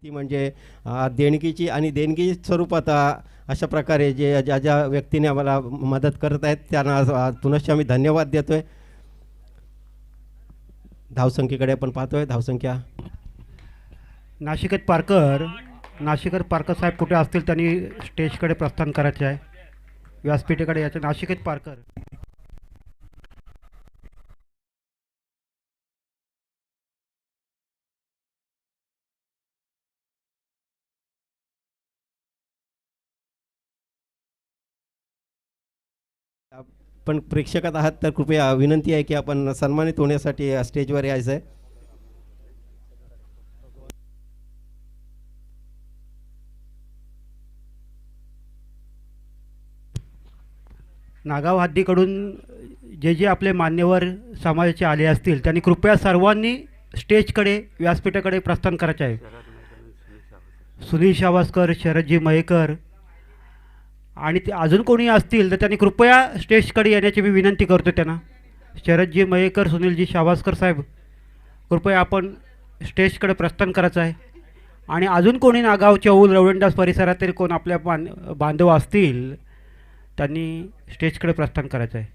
ती म्हणजे देणगीची आणि देणगी स्वरूपात अशा प्रकारे जे ज्या ज्या व्यक्तीने आम्हाला मदत करत आहेत त्यांना पुनश्च आम्ही धन्यवाद देतोय. धावसंख्येकडे आपण पाहतोय. धावसंख्या नाशिकत पारकर साहेब कुठे असतील त्यांनी स्टेजकडे प्रस्थान करायचे आहे. व्यासपीठेकडे याचे नाशिकत पारकर. पण प्रेक्षकात आहात तर कृपया विनंती आहे की आपण सन्मानित होण्यासाठी स्टेजवर यायचं आहे. नागाव हद्दीकडून जे जे आपले मान्यवर समाजाचे आले असतील त्यांनी कृपया सर्वांनी स्टेजकडे व्यासपीठाकडे प्रस्थान करायचे आहे. सुनील शावासकर, शरदजी मयेकर आणि ते अजून कोणी असतील तर त्यांनी कृपया स्टेजकडे येण्याची मी विनंती करतो त्यांना. शरदजी मयेकर, सुनीलजी शावासकर साहेब, कृपया आपण स्टेजकडे प्रस्थान करायचं आहे. आणि अजून कोणी नागाव, चौल, रवळंदाज परिसरातील कोण आपल्या बांधव असतील त्यांनी स्टेजकडे प्रस्थान करायचं आहे.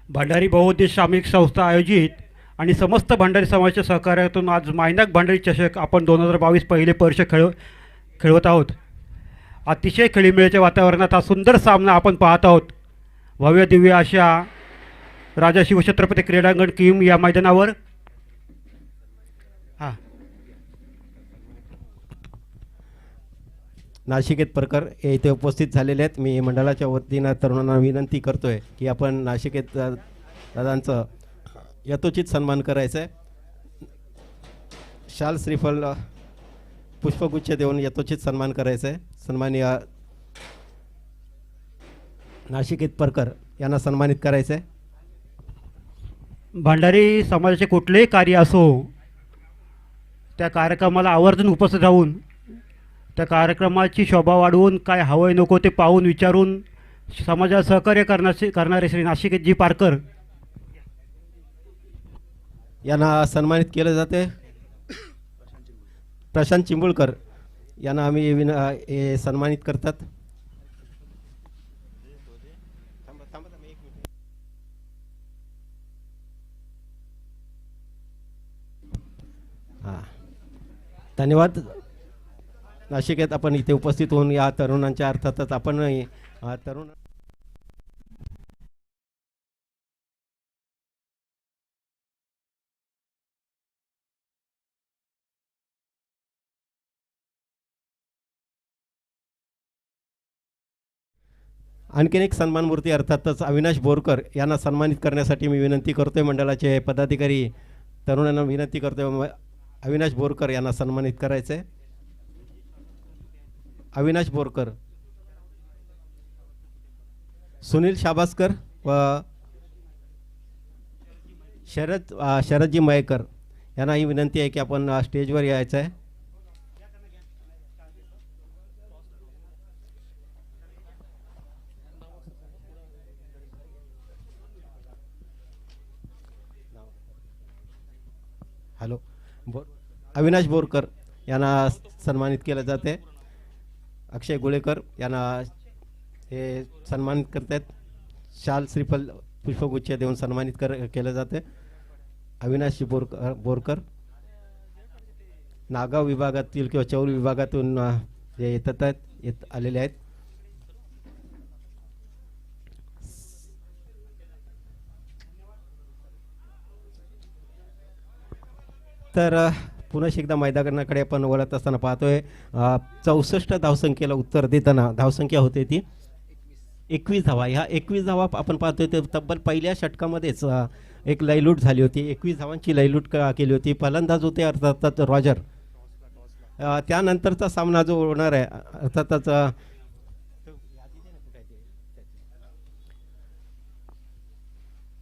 भंडारी बहुउद्देश सामाजिक संस्था आयोजित आणि समस्त भंडारी समाजाच्या सहकार्यातून आज मायनाक भंडारी चषक आपण 2022 पहिले वर्ष खेळवत आहोत. अतिशय खेळीमेळीच्या वातावरणात हा सुंदर सामना आपण पाहत आहोत. भव्य दिव्य अशा राजा शिवछत्रपती क्रीडांगण किम या मैदानावर नाशिकेत परकर हे इथे उपस्थित झालेले आहेत. मी मंडळाच्या वतीनं तरुणांना विनंती करतोय की आपण नाशिकेत दादांचं यथोचित सन्मान करायचं आहे. शाल श्रीफल पुष्पगुच्छ देऊन यथोचित सन्मान करायचं आहे. सन्माननीय नाशिकेत परकर यांना सन्मानित करायचं आहे. भंडारी समाजाचे कुठलेही कार्य असो त्या कार्यक्रमाला आवर्जून उपस्थित राहून त्या कार्यक्रमाची शोभा वाढवून काय हवंय नको ते पाहून विचारून समाजाला सहकार्य करणारे श्री नाशिकेतजी पारकर यांना सन्मानित केलं जाते. प्रशांत चिंबुळकर यांना आम्ही सन्मानित करतात. हां, धन्यवाद. नाशिकेत आपण इथे उपस्थित होऊन या तरुणांच्या अर्थातच आपण तरुण आणखीन एक सन्मानमूर्ती अर्थातच अविनाश बोरकर यांना सन्मानित करण्यासाठी मी विनंती करतोय. मंडळाचे पदाधिकारी तरुणांना विनंती करतोय अविनाश बोरकर यांना सन्मानित करायचं आहे. अविनाश बोरकर, सुनील शाबासकर व शरदजी मयेकर यांना ही विनंती आहे की आपण स्टेजवर यायचं आहे. हॅलो, अविनाश बोरकर यांना सन्मानित केलं जाते. अक्षय गुळेकर यांना हे सन्मानित करतात. शाल श्रीफल पुष्पगुच्छ देऊन सन्मानित केलं जाते. अविनाश बोरकर नागाव विभागातील किंवा चौल विभागातून जे येत आलेले आहेत. तर पुन्हा एकदा मैदानाकडे आपण वळत असताना पाहतोय 64 धावसंख्येला उत्तर देताना धावसंख्या होते ती 21 धावा. ह्या 21 धावा आपण पाहतोय ते तब्बल पहिल्या षटकामध्येच एक लयलूट झाली होती. 21 धावांची लयलूट केली होती. फलंदाज होते अर्थातच रॉजर. त्यानंतरचा सामना जो होणार आहे अर्थातच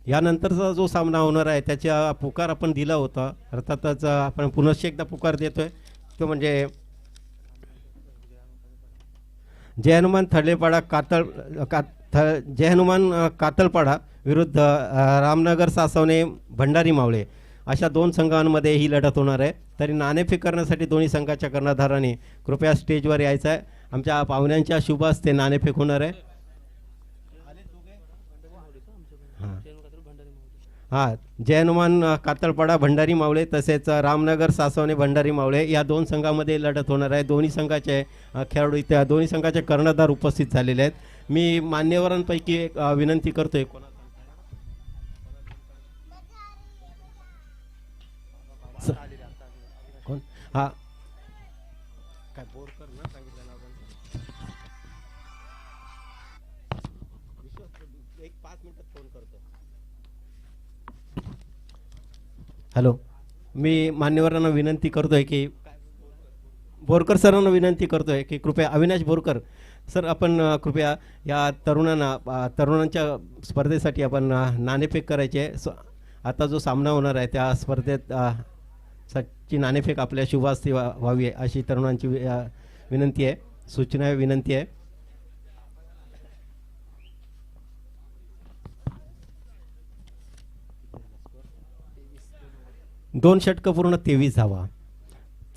यानंतरचा जो सामना होणार आहे त्याचा पुकार आपण दिला होता. अर्थातच आपण पुन्हा एकदा पुकार देतोय तो म्हणजे जय हनुमान थर्लेपाडा जय हनुमान कातलपाडा विरुद्ध रामनगर सासवणे भंडारी मावळे अशा 2 संघांमध्ये ही लढत होणार आहे. तरी नाणेफेक करण्यासाठी दोन्ही संघाच्या कर्णधारांनी कृपया स्टेजवर यायचं आहे. आमच्या पाहुण्यांच्या शुभ हस्ते नाणेफेक होणार आहे. हां, जय हनुमान कातळपाडा भंडारी मावळे तसेच रामनगर सासवणे भंडारी मावळे या 2 संघामध्ये लढत होणार आहे. दोन्ही संघाचे खेळाडू इथे दोन्ही संघाचे कर्णधार उपस्थित झालेले आहेत. मी मान्यवरांपैकी एक विनंती करतोय कोण हा काय बोरकर ना सांगितलं ना एक 5 मिनिटात फोन करतो. हॅलो, मी मान्यवरांना विनंती करतोय की बोरकर सरांना विनंती करतोय की कृपया अविनाश बोरकर सर आपण कृपया या तरुणांच्या स्पर्धेसाठी आपण नाणेफेक करायचे. आता जो सामना होणार आहे त्या स्पर्धेत ची नाणेफेक आपल्या शुभास्ती व्हावी अशी तरुणांची विनंती आहे, सूचना आहे, विनंती आहे. दोन षटकं पूर्ण 23 धावा.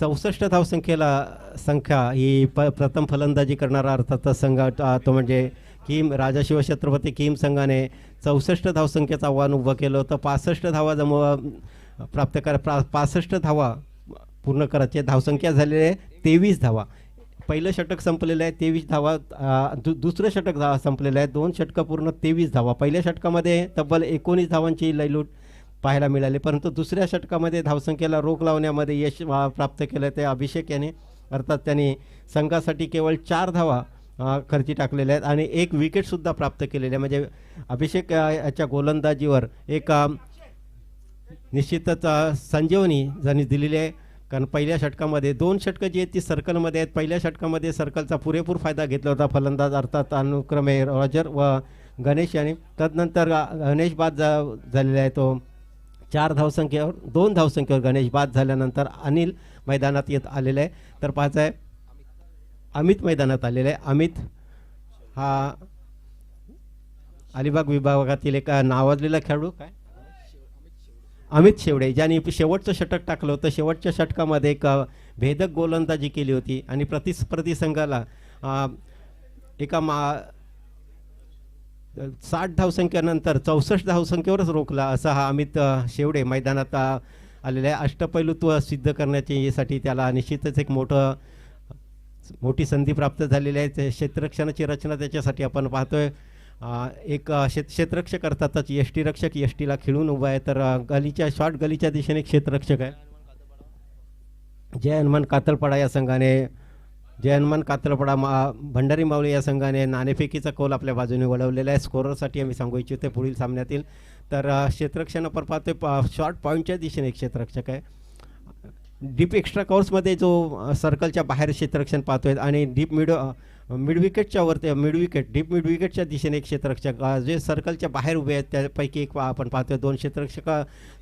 64 धावसंख्या ही प्रथम फलंदाजी करणारा अर्थातच संघ तो म्हणजे किम राजा शिवछत्रपती किम संघाने 64 धावसंख्येचं आव्हान उभं केलं होतं. 65 धावा प्राप्त करा 65 धावा पूर्ण करायचे. धावसंख्या झालेली आहे 23 धावा. पहिलं षटक संपलेलं आहे 23 धावा. दुसरं षटक संपलेलं आहे 2 षटकं पूर्ण 23 धावा. पहिल्या षटकामध्ये तब्बल 19 धावांची लयलूट पाहायला मिळाली, परंतु दुसऱ्या षटकामध्ये धावसंख्येला रोख लावण्यामध्ये यश प्राप्त केलं ते अभिषेक याने. अर्थात त्यांनी संघासाठी केवळ 4 धावा खर्ची टाकलेल्या आहेत आणि 1 विकेटसुद्धा प्राप्त केलेली आहे. म्हणजे अभिषेक याच्या गोलंदाजीवर एक निश्चितच संजीवनी ज्यांनी दिलेली आहे. कारण पहिल्या षटकामध्ये 2 षटकं जी आहेत ती सर्कलमध्ये आहेत. पहिल्या षटकामध्ये सर्कलचा पुरेपूर फायदा घेतला होता फलंदाज अर्थात अनुक्रमे रॉजर व गणेश यांनी. तदनंतर गणेश बाद झालेला आहे तो 4 धावसंख्येवर 2 धावसंख्येवर गणेश बाद झाल्यानंतर अनिल मैदानात येत आलेला आहे. तर पाहायचं आहे अमित मैदानात आलेला आहे. अमित हा अलिबाग विभागातील एक नावाजलेला खेळाडू काय अमित शेवडे ज्यांनी शेवटचं षटक टाकलं होतं. शेवटच्या षटकामध्ये एक भेदक गोलंदाजी केली होती आणि प्रतिस्पर्धी संघाला एका 60 धावसंख्येनंतर 64 धावसंख्येवरच रोखला असा हा अमित शेवडे मैदानात आलेला आहे. अष्टपैलुत्व सिद्ध करण्यासाठी त्याला निश्चितच एक मोठी संधी प्राप्त झालेली आहे. क्षेत्ररक्षणाची रचना त्याच्यासाठी आपण पाहतोय. एक क्षेत्ररक्षक अर्थातच यष्टीरक्षक यष्टीला खिळून उभा आहे, तर शॉर्ट गलीच्या दिशेने क्षेत्ररक्षक आहे. जय हनुमान कातलपाडा या संघाने जय हनुमान कातलपाडा भंडारी मावळे या संघाने नाणेफेकीचा कौल आपल्या बाजूने वळवलेला आहे. स्कोररसाठी आम्ही सांगू इच्छितो पुढील सामन्यातील. तर क्षेत्ररक्षण आपण पाहतोय शॉर्ट पॉईंटच्या दिशेने क्षेत्ररक्षक आहे. डीप एक्स्ट्रा कव्हर्समध्ये जो सर्कलच्या बाहेर क्षेत्ररक्षण पाहतोय आणि डीप मिड विकेटच्या दिशेने एक क्षेत्ररक्षक जे सर्कलच्या बाहेर उभे आहेत त्यापैकी एक आपण पाहतोय. 2 क्षेत्ररक्षक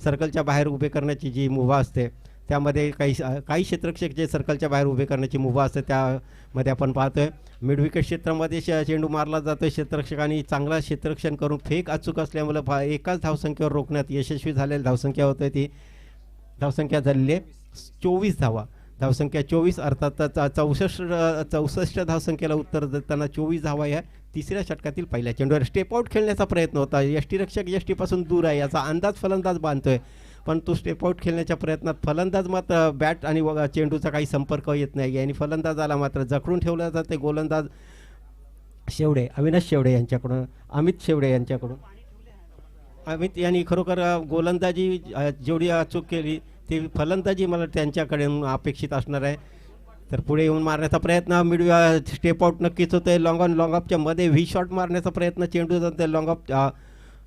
सर्कलच्या बाहेर उभे करण्याची जी मुभा असते त्यामध्ये काही क्षेत्ररक्षक जे सर्कलच्या बाहेर उभे करण्याची मुभा असते त्यामध्ये आपण पाहतोय. मिड विकेट क्षेत्रामध्ये चेंडू मारला जातोय. क्षेत्ररक्षकांनी चांगला क्षेत्ररक्षण करून फेक अचूक असल्यामुळे एकाच धावसंख्येवर रोखण्यात यशस्वी झालेली धावसंख्या होते. ती धावसंख्या झालेली आहे 24 धावा. धावसंख्या 24 अर्थातच 64 धावसंख्येला उत्तर देताना 24 धावा या तिसऱ्या षटकातील पहिल्या चेंडूवर स्टेप आउट खेळण्याचा प्रयत्न होता. यष्टीरक्षक यष्टीपासून दूर आहे याचा अंदाज फलंदाज बांधतोय, पण तो स्टेप आउट खेळण्याच्या प्रयत्नात फलंदाज मात्र बॅट आणि चेंडूचा काही संपर्क येत नाही आणि फलंदाजाला मात्र जखडून ठेवलं जाते. गोलंदाज शेवडे अविनाश शेवडे यांच्याकडून अमित शेवडे यांच्याकडून. अमित यांनी खरोखर गोलंदाजी जेवढी अचूक केली ती फलंदाजी मला त्यांच्याकडून अपेक्षित असणार आहे. तर पुढे येऊन मारण्याचा प्रयत्न मिड स्टेप आउट नक्कीच होतं आहे. लॉंग ऑन लॉंग ऑफच्या मध्ये व्ही शॉट मारण्याचा प्रयत्न, चेंडू जातो लॉंग ऑफ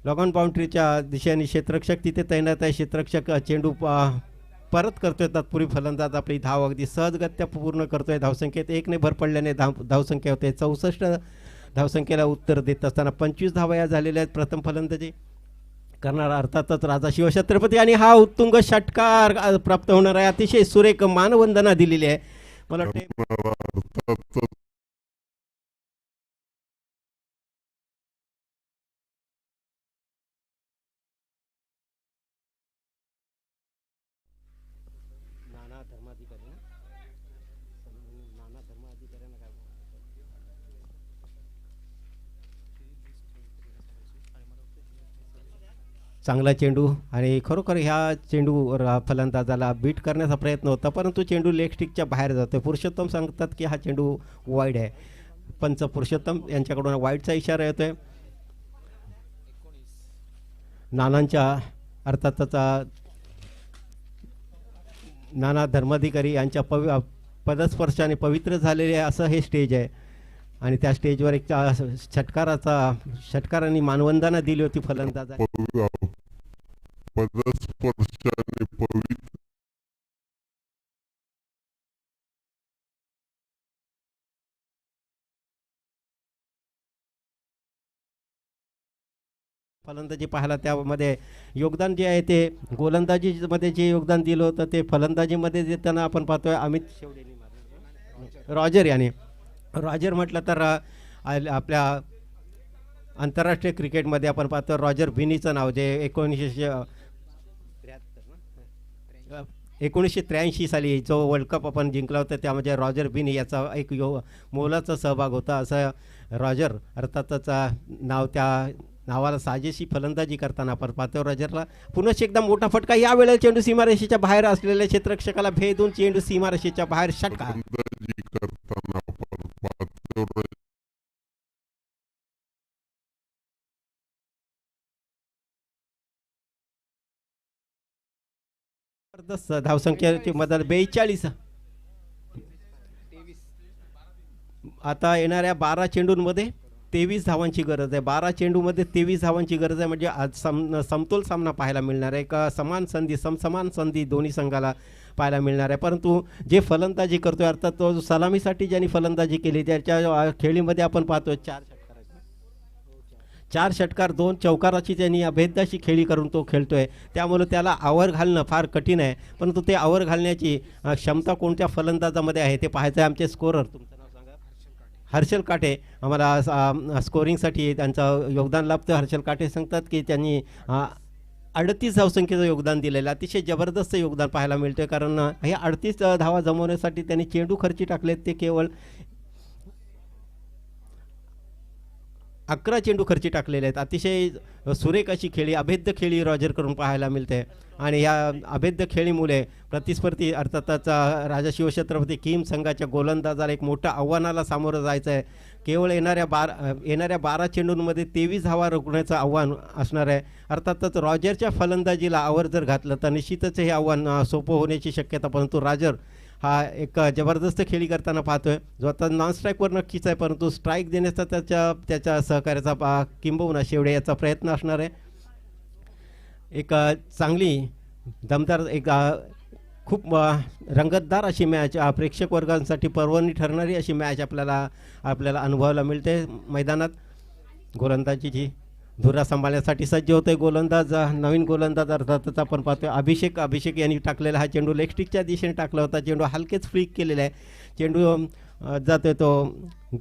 लॉंग ऑन बाउंड्रीच्या दिशेने. क्षेत्ररक्षक तिथे तैनात आहे. क्षेत्ररक्षक चेंडू परत करतोय. तत्पूर्वी फलंदाज आपली धाव अगदी सहजगत्या पूर्ण करतोय. धावसंख्येत 1ने भर पडल्याने धावसंख्या होते 64 धावसंख्येला उत्तर देत असताना 25 धावा या झालेल्या आहेत. प्रथम फलंदाजी करणारा अर्थातच राजा शिवछत्रपती आणि हा उत्तुंग षटकार प्राप्त होणार आहे. अतिशय सुरेख मानवंदना दिलेली आहे. मला वाटते अर्थातच चांगला चेंडू आणि खरोखर ह्या चेंडूवर फलंदाजाला बीट करण्याचा प्रयत्न होता, परंतु चेंडू लेग स्टिकच्या बाहेर जातो. पुरुषोत्तम सांगतात की हा चेंडू वाईड आहे. पंच पुरुषोत्तम यांच्याकडून वाईडचा इशारा येतोय. नानांच्या अर्थातच नाना धर्माधिकारी यांच्या पदस्पर्शाने पवित्र झालेले असं हे स्टेज आहे आणि त्या स्टेजवर एक षटकारांनी मानवंदना दिली होती फलंदाजा. पदस्पर्शाने पवित्र फलंदाजी पाहायला त्यामध्ये योगदान जे आहे ते गोलंदाजीमध्ये जे योगदान दिलं होतं ते फलंदाजीमध्ये देताना आपण पाहतोय अमित शेवडे रॉजर याने. रॉजर म्हटलं तर आपल्या आंतरराष्ट्रीय क्रिकेटमध्ये आपण पाहतो रॉजर बिनीचं नाव जे 1983 साली जो वर्ल्ड कप आपण जिंकला होता त्यामध्ये रॉजर बिनी याचा एक मोलाचा सहभाग होता. असं रॉजर अर्थातच नाव, त्या नावाला साजेशी फलंदाजी करताना आपण पाहतो. रॉजरला पुन्हा एकदा मोठा फटका. यावेळेला चेंडू सीमारेषेच्या बाहेर असलेल्या क्षेत्ररक्षकाला भेदून चेंडू सीमारेषेच्या बाहेर षटकार. फलंदाजी करताना आपण पाहतो जबरदस्त धावसंख्येची मदत 42. आता येणाऱ्या 12 चेंडूंमध्ये 23 धावांची गरज आहे. 12 चेंडूमध्ये 23 धावांची गरज आहे म्हणजे आज समतोल सामना पाहायला मिळणार आहे. एक समान संधी दोन्ही संघाला पाहायला मिळणार आहे. परंतु जे फलंदाजी करतोय अर्थात तो सलामीसाठी ज्यांनी फलंदाजी केली त्याच्या खेळीमध्ये आपण पाहतोय 4 षटकार 2 चौकाराची त्यांनी अभेद्याची खेळी करून तो खेळतोय. त्यामुळे त्याला आवर घालणं फार कठीण आहे. परंतु ते आवर घालण्याची क्षमता कोणत्या फलंदाजामध्ये आहे ते पाहायचं आहे. आमचे स्कोरर तुमचं नाव सांगा. हर्षल काटे आम्हाला स्कोरिंगसाठी त्यांचं योगदान लाभतं. हर्षल काटे सांगतात की त्यांनी 38 धावसंख्येचं योगदान दिलेलं अतिशय जबरदस्त योगदान पाहायला मिळतं. कारण हे 38 धावा जमवण्यासाठी त्यांनी चेंडू खर्ची टाकलेत ते केवळ 11 चेंडू खर्ची टाकलेले आहेत. अतिशय सुरेख अशी खेळी, अभेद्य खेळी रॉजर करून पाहायला मिळते आणि या अभेद्य खेळीमुळे प्रतिस्पर्धी अर्थातच राजा शिवछत्रपती किम संघाच्या गोलंदाजाला एक मोठ्या आव्हानाला सामोरं जायचं आहे. केवळ येणाऱ्या 12 चेंडूंमध्ये 23 धावा रोखण्याचं आव्हान असणार आहे. अर्थातच रॉजरच्या फलंदाजीला आवर जर घातलं तर निश्चितच हे आव्हान सोपं होण्याची शक्यता. परंतु रॉजर हा एक जबरदस्त खेळी करताना पाहतोय जो आता नॉन स्ट्राईकवर नक्कीच आहे, परंतु स्ट्राईक देण्याचा त्याच्या सहकार्याचा किंबहुना शेवडे याचा प्रयत्न असणार आहे. एक चांगली दमदार एक खूप रंगतदार अशी मॅच प्रेक्षक वर्गांसाठी पर्वणी ठरणारी अशी मॅच आपल्याला अनुभवायला मिळते मैदानात. गोलंदाजीची धुरा सांभाळण्यासाठी सज्ज होतोय गोलंदाज, नवीन गोलंदाज अर्थातच आपण पाहतोय अभिषेक यांनी टाकलेला हा चेंडू लेग स्टिकच्या दिशेने टाकला होता. चेंडू हलकेच फ्लिक केलेला आहे. चेंडू जातोय तो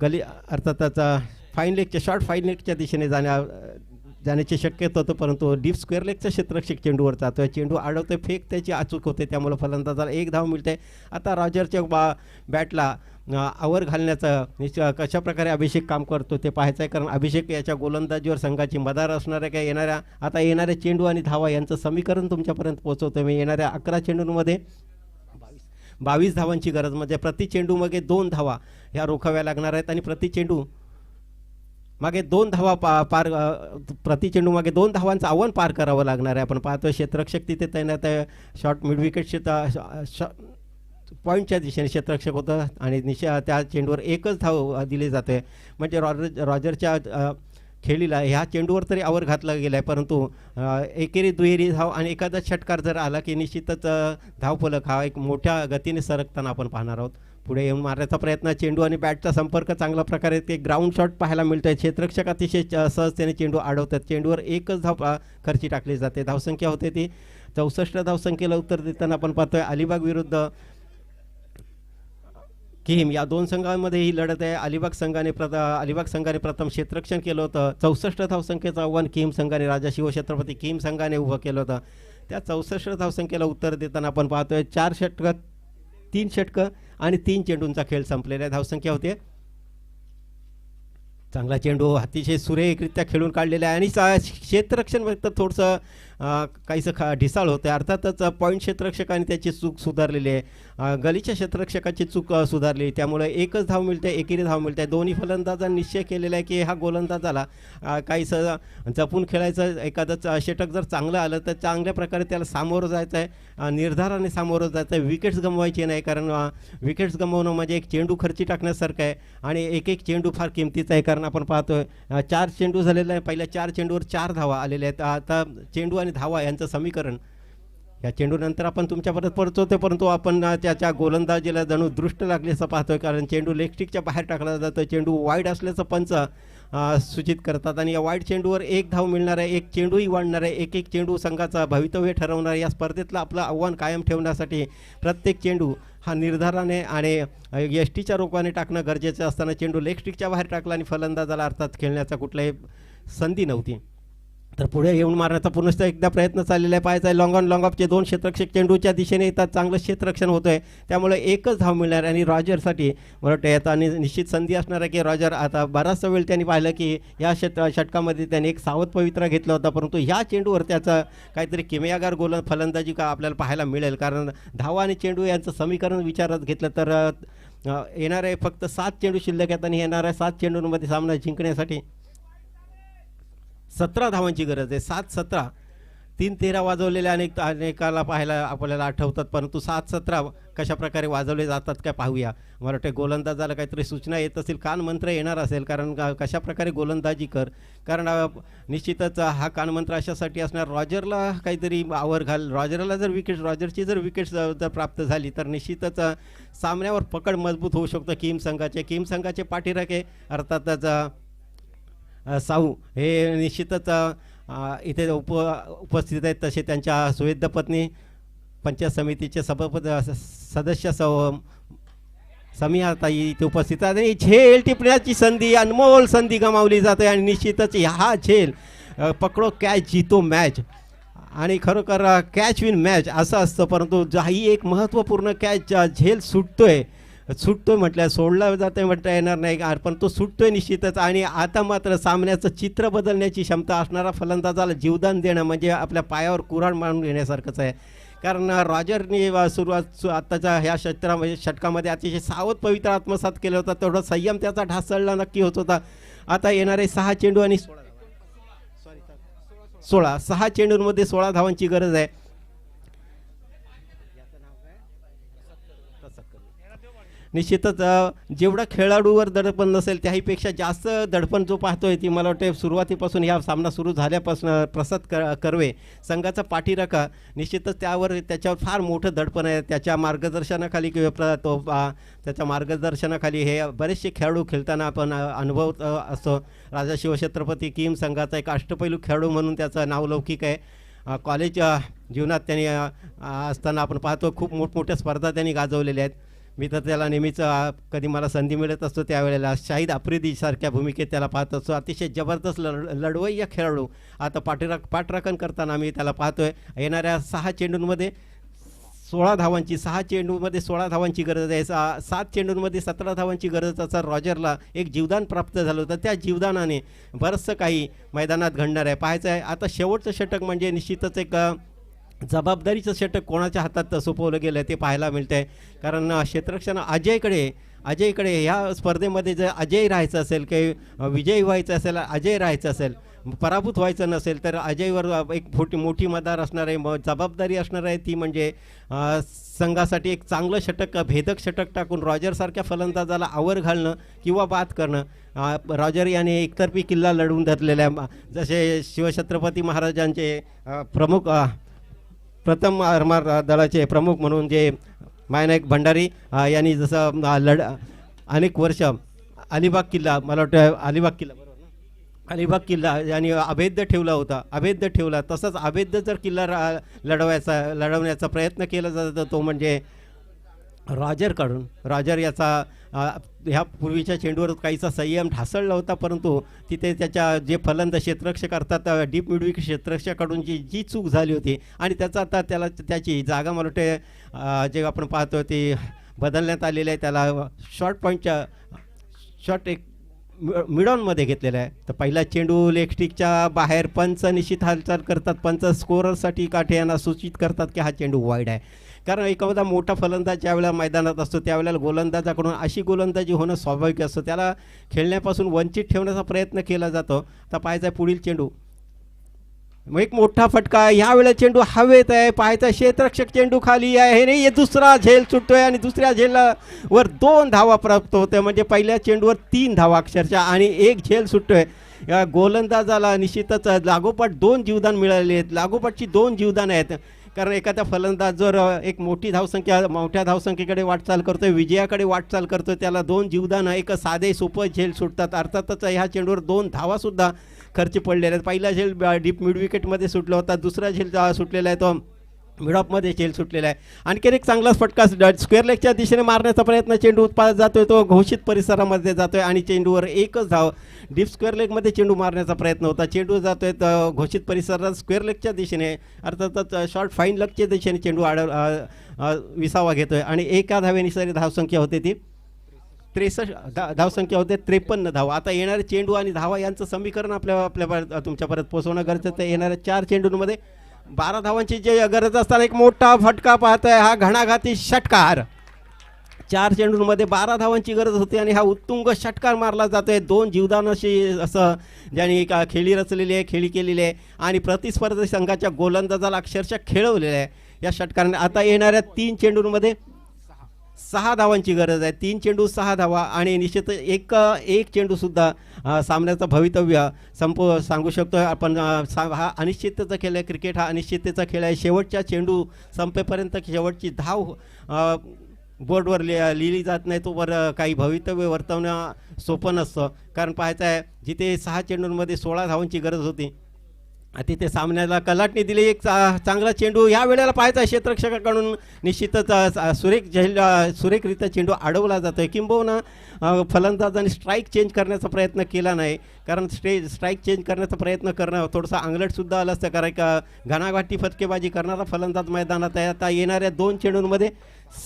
गली अर्थातच शॉर्ट फाईन लेगच्या दिशेने जाण्याची शक्यता होतं, परंतु डीप स्क्वेअर लेगचा क्षेत्ररक्षक चेंडूवर जातोय. चेंडू अडवतोय, फेक त्याची अचूक होते, त्यामुळे फलंदाजाला 1 धाव मिळते. आता रॉजरच्या बॅटला आवर घालण्याचं कशा प्रकारे अभिषेक काम करतो ते पाहायचं आहे. कारण अभिषेक याच्या गोलंदाजीवर संघाची मदार असणार आहे. काय येणाऱ्या चेंडू आणि धावा यांचं समीकरण तुमच्यापर्यंत पोहोचवतो मी. येणाऱ्या 11 चेंडूंमध्ये 22 धावांची गरज म्हणजे प्रति चेंडूमध्ये 2 धावा ह्या रोखाव्या लागणार आहेत आणि प्रति चेंडू मागे 2 धावा पार प्रति चेंडू मागे 2 धावांचं आव्हान पार करावं लागणार आहे. आपण पाहतोय क्षेत्ररक्षक तिथे तैनात आहे. शॉर्ट मिड विकेटची पॉईंटच्या दिशेने क्षेत्ररक्षक होतं आणि त्या चेंडूवर एकच धाव दिली जाते. म्हणजे रॉजरच्या खेळीला ह्या चेंडूवर तरी आवर घातला गेला आहे, परंतु एकेरी दुहेरी धाव आणि एखादा षटकार जर आला की निश्चितच धावफलक हा एक मोठ्या गतीने सरकताना आपण पाहणार आहोत. पुढे येऊन मारण्याचा प्रयत्न, चेंडू आणि बॅटचा संपर्क चांगल्या प्रकारे ते ग्राउंड शॉट पाहायला मिळत आहे. क्षेत्ररक्षक अतिशय सहजतेने चेंडू अडवतात. चेंडूवर एकच धाव खर्ची टाकली जाते. धावसंख्या होते ती 64 धावसंख्येला उत्तर देताना आपण पाहतोय अलिबाग विरुद्ध किम या 2 संघांमध्ये ही लढत आहे. अलिबाग संघाने प्रथम क्षेत्ररक्षण केलं होतं. 64 धावसंख्येचं आव्हान किम संघाने राजा शिवछत्रपती किम संघाने उभं केलं होतं. त्या 64 धावसंख्येला उत्तर देताना आपण पाहतोय 4 षटकं 3 षटकं आणि 3 चेंडूंचा खेळ संपलेला आहे. धावसंख्या होते. चांगला चेंडू अतिशय सुरेखरित्या खेळून काढलेला आहे आणि क्षेत्ररक्षण फक्त थोडंसं काहीसं ढिसाळ होते. अर्थातच पॉईंट क्षेत्ररक्षकाने त्याची चूक सुधारलेली आहे. गलीच्या क्षेत्ररक्षकाची चूक सुधारली, त्यामुळे एकच धाव मिळते, एकेरी धाव मिळते. दोन्ही फलंदाजांनी निश्चय केलेला आहे की हा गोलंदाजाला काहीसं जपून खेळायचं. एखादंच षटक जर चांगलं आलं तर चांगल्या प्रकारे त्याला सामोरं जायचं आहे, निर्धाराने सामोरं जायचं आहे. विकेट्स गमवायची नाही, कारण विकेट्स गमवणं म्हणजे एक चेंडू खर्ची टाकण्यासारखं आहे आणि एक चेंडू फार किमतीचा आहे. कारण आपण पाहतोय 4 चेंडू झालेला आहे. पहिल्या 4 चेंडूवर 4 धावा आलेल्या आहेत. आता चेंडू आणि धावा यांचं समीकरण या चेंडूनंतर आपण तुमच्यापर्यंत पोहोचवतो, परंतु आपण त्याच्या गोलंदाजीला जणू दृष्ट लागली असं पाहतोय. कारण चेंडू लेग स्टिकच्या बाहेर टाकला जातो. चेंडू वाईड असल्याचं पंच सूचित करतात आणि या वाईड चेंडूवर 1 धाव मिळणार आहे. एक चेंडूही वाढणार आहे. एक चेंडू संघाचा भवितव्य ठरवणार. या स्पर्धेतलं आपलं आव्हान कायम ठेवण्यासाठी प्रत्येक चेंडू हा निर्धाराने आणि यष्टीच्या रोखाने टाकणं गरजेचं असताना चेंडू लेग स्टिकच्या बाहेर टाकला आणि फलंदाजाला अर्थात खेळण्याचा कुठलाही संधी नव्हती. तर पुढे येऊन मारण्याचा पुनश्च एकदा प्रयत्न चाललेला आहे. पाहायचा आहे लॉंग ऑन लॉंग ऑफचे 2 क्षेत्ररक्षक चेंडूच्या दिशेने येतात. चांगलं क्षेत्ररक्षण होतं आहे, त्यामुळे एकच धाव मिळणार आणि रॉजरसाठी मला वाटतं आता निश्चित संधी असणार आहे की रॉजर आता बराचसा वेळ त्यांनी पाहिलं की या षटकामध्ये त्याने एक सावध पवित्रा घेतला होता, परंतु ह्या चेंडूवर त्याचा काहीतरी किमयागार फलंदाजी का आपल्याला पाहायला मिळेल. कारण धावा आणि चेंडू यांचं समीकरण विचारात घेतलं तर येणार आहे फक्त 7 चेंडू शिल्लक आहेत आणि येणार आहे 7 चेंडूंमध्ये सामना जिंकण्यासाठी 17 धावांची गरज आहे. 7-17 3-13 वाजवलेले अनेकाला पाहायला आपल्याला आठवतात, परंतु 7-17 कशा प्रकारे वाजवले जातात काय पाहूया. मला वाटतं गोलंदाजाला काहीतरी सूचना येत असेल, कानमंत्र येणार असेल, कारण कशा प्रकारे गोलंदाजी कर. कारण निश्चितच हा कानमंत्र अशासाठी असणार रॉजरला काहीतरी आवर घाल. रॉजरची जर विकेट्स जर प्राप्त झाली तर निश्चितच सामन्यावर पकड मजबूत होऊ शकतो किम संघाचे पाठीराखे अर्थातच साऊ हे निश्चितच इथे उपस्थित आहेत. तसे त्यांच्या सुवेद्य पत्नी पंचायत समितीचे सदस्य समिहाताई इथे उपस्थित आहेत. आणि झेल टिपण्याची संधी, अनमोल संधी गमावली जाते आणि निश्चितच हा झेल पकडो कॅच जितो मॅच आणि खरोखर कॅच विन मॅच असं असतं, परंतु ही एक महत्त्वपूर्ण कॅच झेल सुटतोय म्हटलं सोडला जाते म्हणता येणार नाही, पण तो सुटतोय निश्चितच. आणि आता मात्र सामन्याचं चित्र बदलण्याची क्षमता असणारा फलंदाजाला जीवदान देणं म्हणजे आपल्या पायावर कुऱ्हाड मारून घेण्यासारखंच आहे. कारण रॉजरने आत्ताच्या ह्या षटकामध्ये अतिशय सावध पवित्र आत्मसात केलं होतं, तेवढा संयम त्याचा ढासळला नक्की होत होता. आता येणारे 6 चेंडू आणि 6 चेंडूंमध्ये 16 धावांची गरज आहे. निश्चितच जेवढा खेळाडूवर दडपण नसेल त्याहीपेक्षा जास्त दडपण जो पाहतोय ती मला वाटते सुरुवातीपासून ह्या सामना सुरू झाल्यापासून प्रसाद कर्वे संघाचा पाठीराखा निश्चितच त्याच्यावर फार मोठं दडपण आहे. त्याच्या मार्गदर्शनाखाली किंवा त्याच्या मार्गदर्शनाखाली हे बरेचसे खेळाडू खेळताना आपण अनुभव असतो. राजा शिवछत्रपती किम संघाचा एक अष्टपैलू खेळाडू म्हणून त्याचं नाव लौकिक आहे. कॉलेज जीवनात त्यांनी असताना आपण पाहतो खूप मोठमोठ्या स्पर्धा त्यांनी गाजवलेल्या आहेत. मी तर त्याला नेहमीच कधी मला संधी मिळत असतो त्यावेळेला शाहिद आफ्रिदी सारख्या भूमिकेत त्याला पाहत असतो. अतिशय जबरदस्त लढवय्या खेळाडू आता पाठराखण करताना आम्ही त्याला पाहतोय. येणाऱ्या 6 चेंडूंमध्ये 16 धावांची 6 चेंडूमध्ये 16 धावांची गरज आहे. 7 चेंडूंमध्ये 17 धावांची गरज असा रॉजरला एक जीवदान प्राप्त झालं होतं. त्या जीवदानाने बरंचसं काही मैदानात घडणार आहे पाहायचं आहे. आता शेवटचं षटक म्हणजे निश्चितच एक जबाबदारीचं षटक कोणाच्या हातात सोपवलं गेलं ते पाहायला मिळतं आहे. कारण क्षेत्ररक्षण अजयकडे ह्या स्पर्धेमध्ये जर अजय राहायचं असेल काही विजयी व्हायचं असेल, अजय राहायचं असेल, पराभूत व्हायचं नसेल तर अजयवर एक मोठी मदार असणार आहे, जबाबदारी असणार आहे ती म्हणजे संघासाठी एक चांगलं षटक, भेदक षटक टाकून रॉजरसारख्या फलंदाजाला आवर घालणं किंवा बाद करणं. रॉजर याने एकतर्फी किल्ला लढवून धरलेल्या जसे शिवछत्रपती महाराजांचे प्रमुख प्रथम आरमार दलाचे प्रमुख म्हणून जे मायनायक भंडारी यांनी जसं अनेक वर्ष अलिबाग किल्ला, मला वाटतं अलिबाग किल्ला बरोबर ना, अलिबाग किल्ला यांनी अभेद्य ठेवला होता, अभेद्य ठेवला. तसंच अभेद्य जर किल्ला लढवण्याचा प्रयत्न केला जातो तो म्हणजे रॉजरकडून. रॉजर याचा ह्या पूर्वीच्या चेंडूवर काहीसा संयम ढासळला होता, परंतु तिथे त्याच्या जे फलंदाज क्षेत्ररक्षक अर्थात डीप मिडविक क्षेत्ररक्षकाकडून जी चूक झाली होती आणि त्याचा आता त्याची जागा मला वाटते जे आपण पाहतो ती बदलण्यात आलेली आहे. त्याला शॉर्ट एक मिडॉनमध्ये घेतलेला आहे. तर पहिला चेंडू लेग स्टिकच्या बाहेर पंच निश्चित हालचाल करतात, पंच स्कोररसाठी काठे यांना सूचित करतात की हा चेंडू वाईड आहे. कारण एखादा मोठा फलंदाज ज्यावेळेला मैदानात असतो त्यावेळेला गोलंदाजाकडून अशी गोलंदाजी होणं स्वाभाविक असतं, त्याला खेळण्यापासून वंचित ठेवण्याचा प्रयत्न केला जातो. तर पाहायचा पुढील चेंडू, मग एक मोठा फटका, ह्या वेळेला चेंडू हवेत आहे, पाहायचा क्षेत्ररक्षक चेंडू खाली आहे, हे दुसरा झेल सुटतोय आणि दुसऱ्या झेलला वर 2 धावा प्राप्त होत्या. म्हणजे पहिल्या चेंडूवर 3 धावा अक्षरशः आणि एक झेल सुटतोय. या गोलंदाजाला निश्चितच लागोपाठ 2 जीवदान मिळालेले आहेत, लागोपाठची 2 जीवदान आहेत. कारण एखादा फलंदाज जर एक मोठ्या धावसंख्येकडे वाटचाल करतोय, विजयाकडे वाटचाल करतोय, त्याला 2 जीवदानं एक साधे सोपं झेल सुटतात. अर्थातच ह्या चेंडूवर 2 धावासुद्धा खर्च पडलेले आहेत. पहिला झेल डीप मिड विकेटमध्ये सुटला होता, दुसरा झेल सुटलेला आहे तो मिडऑफमध्ये झेल सुटलेला आहे. आणखीन एक चांगलाच फटका स्क्वेअर लेगच्या दिशेने मारण्याचा प्रयत्न चेंडू उत्पादन जातोय, तो घोषित परिसरामध्ये जातोय आणि चेंडूवर एकच धाव. डीप स्क्वेअर लेगमध्ये चेंडू मारण्याचा प्रयत्न होता, चेंडू जातोय घोषित परिसरात स्क्वेअर लेगच्या दिशेने, अर्थातच शॉर्ट फाईन लेगच्या दिशेने चेंडू विसावा घेतोय आणि एका धावेने सारी धावसंख्या होते ती 63 धावसंख्या होते, 53 धावा. आता येणारे चेंडू आणि धावा यांचं समीकरण आपल्या तुमच्यापर्यंत पोहोचवणं गरजेचं आहे. येणाऱ्या 4 चेंडूंमध्ये 12 धावांची जे गरज असताना एक मोठा फटका पाहतोय, हा घणाघाती षटकार. 4 चेंडूंमध्ये 12 धावांची गरज होती आणि हा उत्तुंग षटकार मारला जातोय. 2 जीवदानाशी असं ज्यांनी खेळी रचलेली आहे, खेळी केलेली आहे आणि प्रतिस्पर्धी संघाच्या गोलंदाजाला अक्षरशः खेळवलेलं आहे या षटकाराने. आता येणाऱ्या 3 चेंडूंमध्ये 6 धावांची गरज आहे, 3 चेंडू 6 धावा आणि निश्चित एक चेंडूसुद्धा सामन्याचं भवितव्य सांगू शकतो आपण. हा अनिश्चिततेचा खेळ आहे, क्रिकेट हा अनिश्चिततेचा खेळ आहे. शेवटच्या चेंडू संपेपर्यंत शेवटची धाव बोर्डवर लिहिली जात नाही, तोवर काही भवितव्य वर्तवणं सोपं नसतं. कारण पाहायचं आहे जिथे 6 चेंडूंमध्ये 16 धावांची गरज होती तिथे सामन्याला कलाटणी दिली. एक चांगला चेंडू ह्या वेळेला पाहायचा क्षेत्ररक्षकाकडून निश्चितच सुरेखरित्या चेंडू अडवला जातो आहे. किंबहुना फलंदाजाने स्ट्राईक चेंज करण्याचा प्रयत्न केला नाही, कारण स्ट्राईक चेंज करण्याचा प्रयत्न करणं थोडंसं अंगलटसुद्धा आलं असतं, कारण का घणाघाती फटकेबाजी करणारा फलंदाज मैदानात आहे. आता येणाऱ्या 2 चेंडूंमध्ये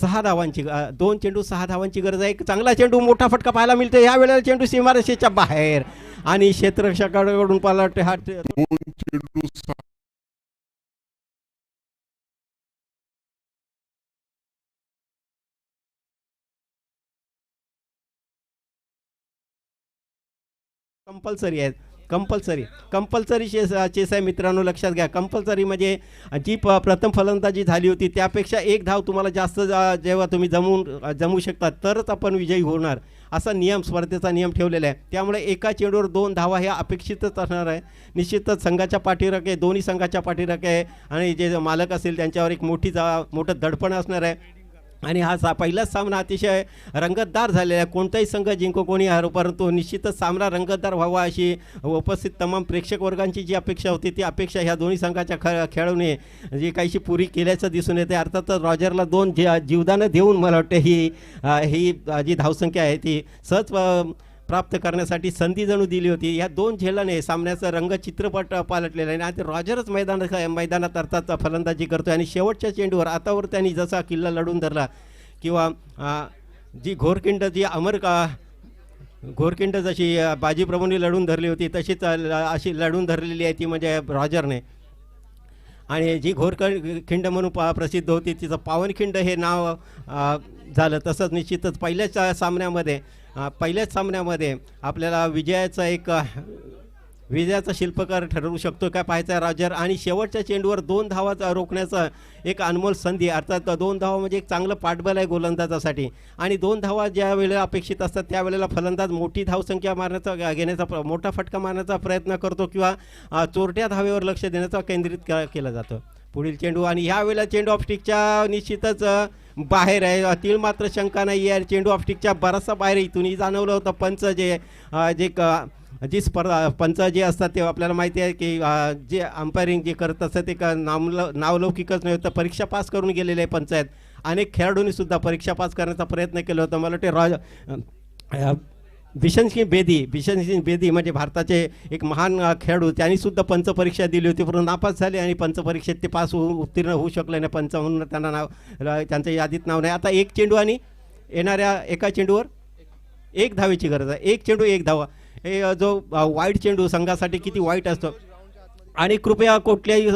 6 धावांची 2 चेंडू 6 धावांची गरज आहे. एक चांगला चेंडू मोठा फटका पाहायला मिळतो ह्या वेळेला, चेंडू सीमारेषेच्या बाहेर आणि क्षेत्ररक्षकाकडून पाहायला वाटते हा 2 चेंडू 6 कंपल्सरी चेस आहे मित्रांनो, लक्षात घ्या. कंपल्सरी म्हणजे जी प्रथम फलंदाजी झाली होती त्यापेक्षा 1 धाव तुम्हाला जास्त जेव्हा तुम्ही जमवू शकता तरच आपण विजयी होणार, असा नियम स्पर्धेचा नियम ठेवलेला आहे. त्यामुळे एका चेंडूवर 2 धावा हे अपेक्षितच असणार आहे. निश्चितच संघाच्या पाठीराखे, दोन्ही संघाच्या पाठीराखे आणि जे मालक असेल त्यांच्यावर एक मोठं दडपण असणार आहे. आणि हा पहिलाच सामना अतिशय रंगतदार झालेला आहे. कोणताही संघ जिंको कोणी हारो, परंतु निश्चितच सामना रंगतदार व्हावा अशी उपस्थित तमाम प्रेक्षक वर्गांची जी अपेक्षा होती ती अपेक्षा ह्या दोन्ही संघाच्या खेळाडूने जी काहीशी पुरी केल्याचं दिसून येते. अर्थातच रॉजरला 2 जीवदानं देऊन मला वाटतं ही जी धावसंख्या आहे ती सहज प्राप्त करण्यासाठी संधी जणू दिली होती. या 2 झेलाने सामन्याचा रंगचित्रपट पालटलेला आहे आणि रॉजरच मैदानात अर्थात फलंदाजी करतो आणि शेवटच्या चेंडूवर आतावर त्यांनी जसा किल्ला लढून धरला किंवा जी घोरकिंड जशी बाजीप्रभूंनी लढून धरली होती तशीच अशी लढून धरलेली आहे ती म्हणजे रॉजरने. आणि जी घोरखिंड म्हणून प्रसिद्ध होती तिचं पावनखिंड हे नाव झालं. तसंच निश्चितच पहिल्याच सामन्यामध्ये आपल्याला विजयाचा शिल्पकार ठरवू शकतो काय पाहायचं आहे रॉजर. आणि शेवटच्या चेंडूवर 2 धावा रोखण्याचा एक अनमोल संधी, अर्थात 2 धावा म्हणजे एक चांगलं पाठबळ आहे गोलंदाजासाठी. आणि 2 धावा ज्या वेळेला अपेक्षित असतात त्यावेळेला फलंदाज मोठी धावसंख्या मोठा फटका मारण्याचा प्रयत्न करतो किंवा चोरट्या धावेवर लक्ष देण्याचा केंद्रित केलं जातं. पुढील चेंडू आणि ह्या वेळेला चेंडू ऑफ स्टिकच्या निश्चितच बाहेर आहे. तीळ मात्र शंका नाही आहे, चेंडू ऑफ स्टिकच्या बराचसा बाहेर इथूनही जाणवलं होतं. पंच जी पंच जे असतात ते आपल्याला माहिती आहे की जे अंपायरिंग जे करत असतात ते नावलौकिकच नाही, तर परीक्षा पास करून गेलेले आहे पंच आहेत. अनेक खेळाडूंनी सुद्धा परीक्षा पास करण्याचा प्रयत्न केला होता. मला वाटते बिशन सिंग बेदी म्हणजे भारताचे एक महान खेळाडू, त्यांनीसुद्धा पंच परीक्षा दिली होती परंतु नापास झाले आणि पंच परीक्षेत ते उत्तीर्ण होऊ शकले नाही. पंच म्हणून त्यांच्या यादीत नाव नाही. आता एक चेंडू आणि येणाऱ्या एका चेंडूवर 1 धावेची गरज आहे. 1 चेंडू 1 धावा हे जो वाईट चेंडू संघासाठी किती वाईट असतो. आणि कृपया कुठल्याही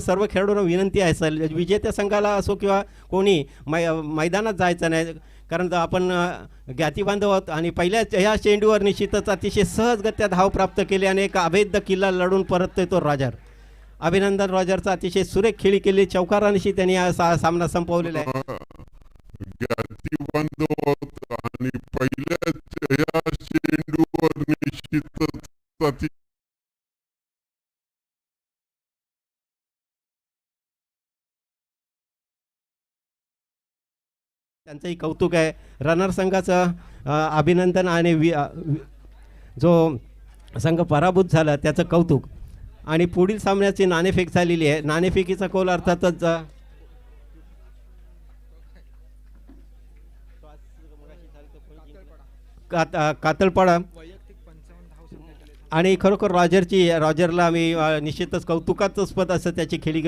सर्व खेळाडूंना विनंती आहे सर, विजेत्या संघाला असो किंवा कोणी मैदानात जायचं नाही, कारण आपण ज्ञाती बांधव आहोत. आणि ह्या चेंडूवर निश्चितच अतिशय सहजगत्या धाव प्राप्त केली आणि एक अभेद्य किल्ला लढून परततोय तो रॉजर. अभिनंदन रॉजरचा, अतिशय सुरेख खेळी केली, चौकारांशी त्यांनी हा सामना संपवलेला आहे. आणि पहिल्या या चेंडूवर निश्चितच त्यांचंही कौतुक आहे. रनर संघाचं अभिनंदन आणि जो संघ पराभूत झाला त्याचं कौतुक. आणि पुढील सामन्याची नाणेफेक झालेली आहे. नाणेफेकीचा कौल अर्थातच कातळपाडा. आणि खरोखर रॉजरला आम्ही निश्चितच कौतुकास्पद असं त्याची खेळी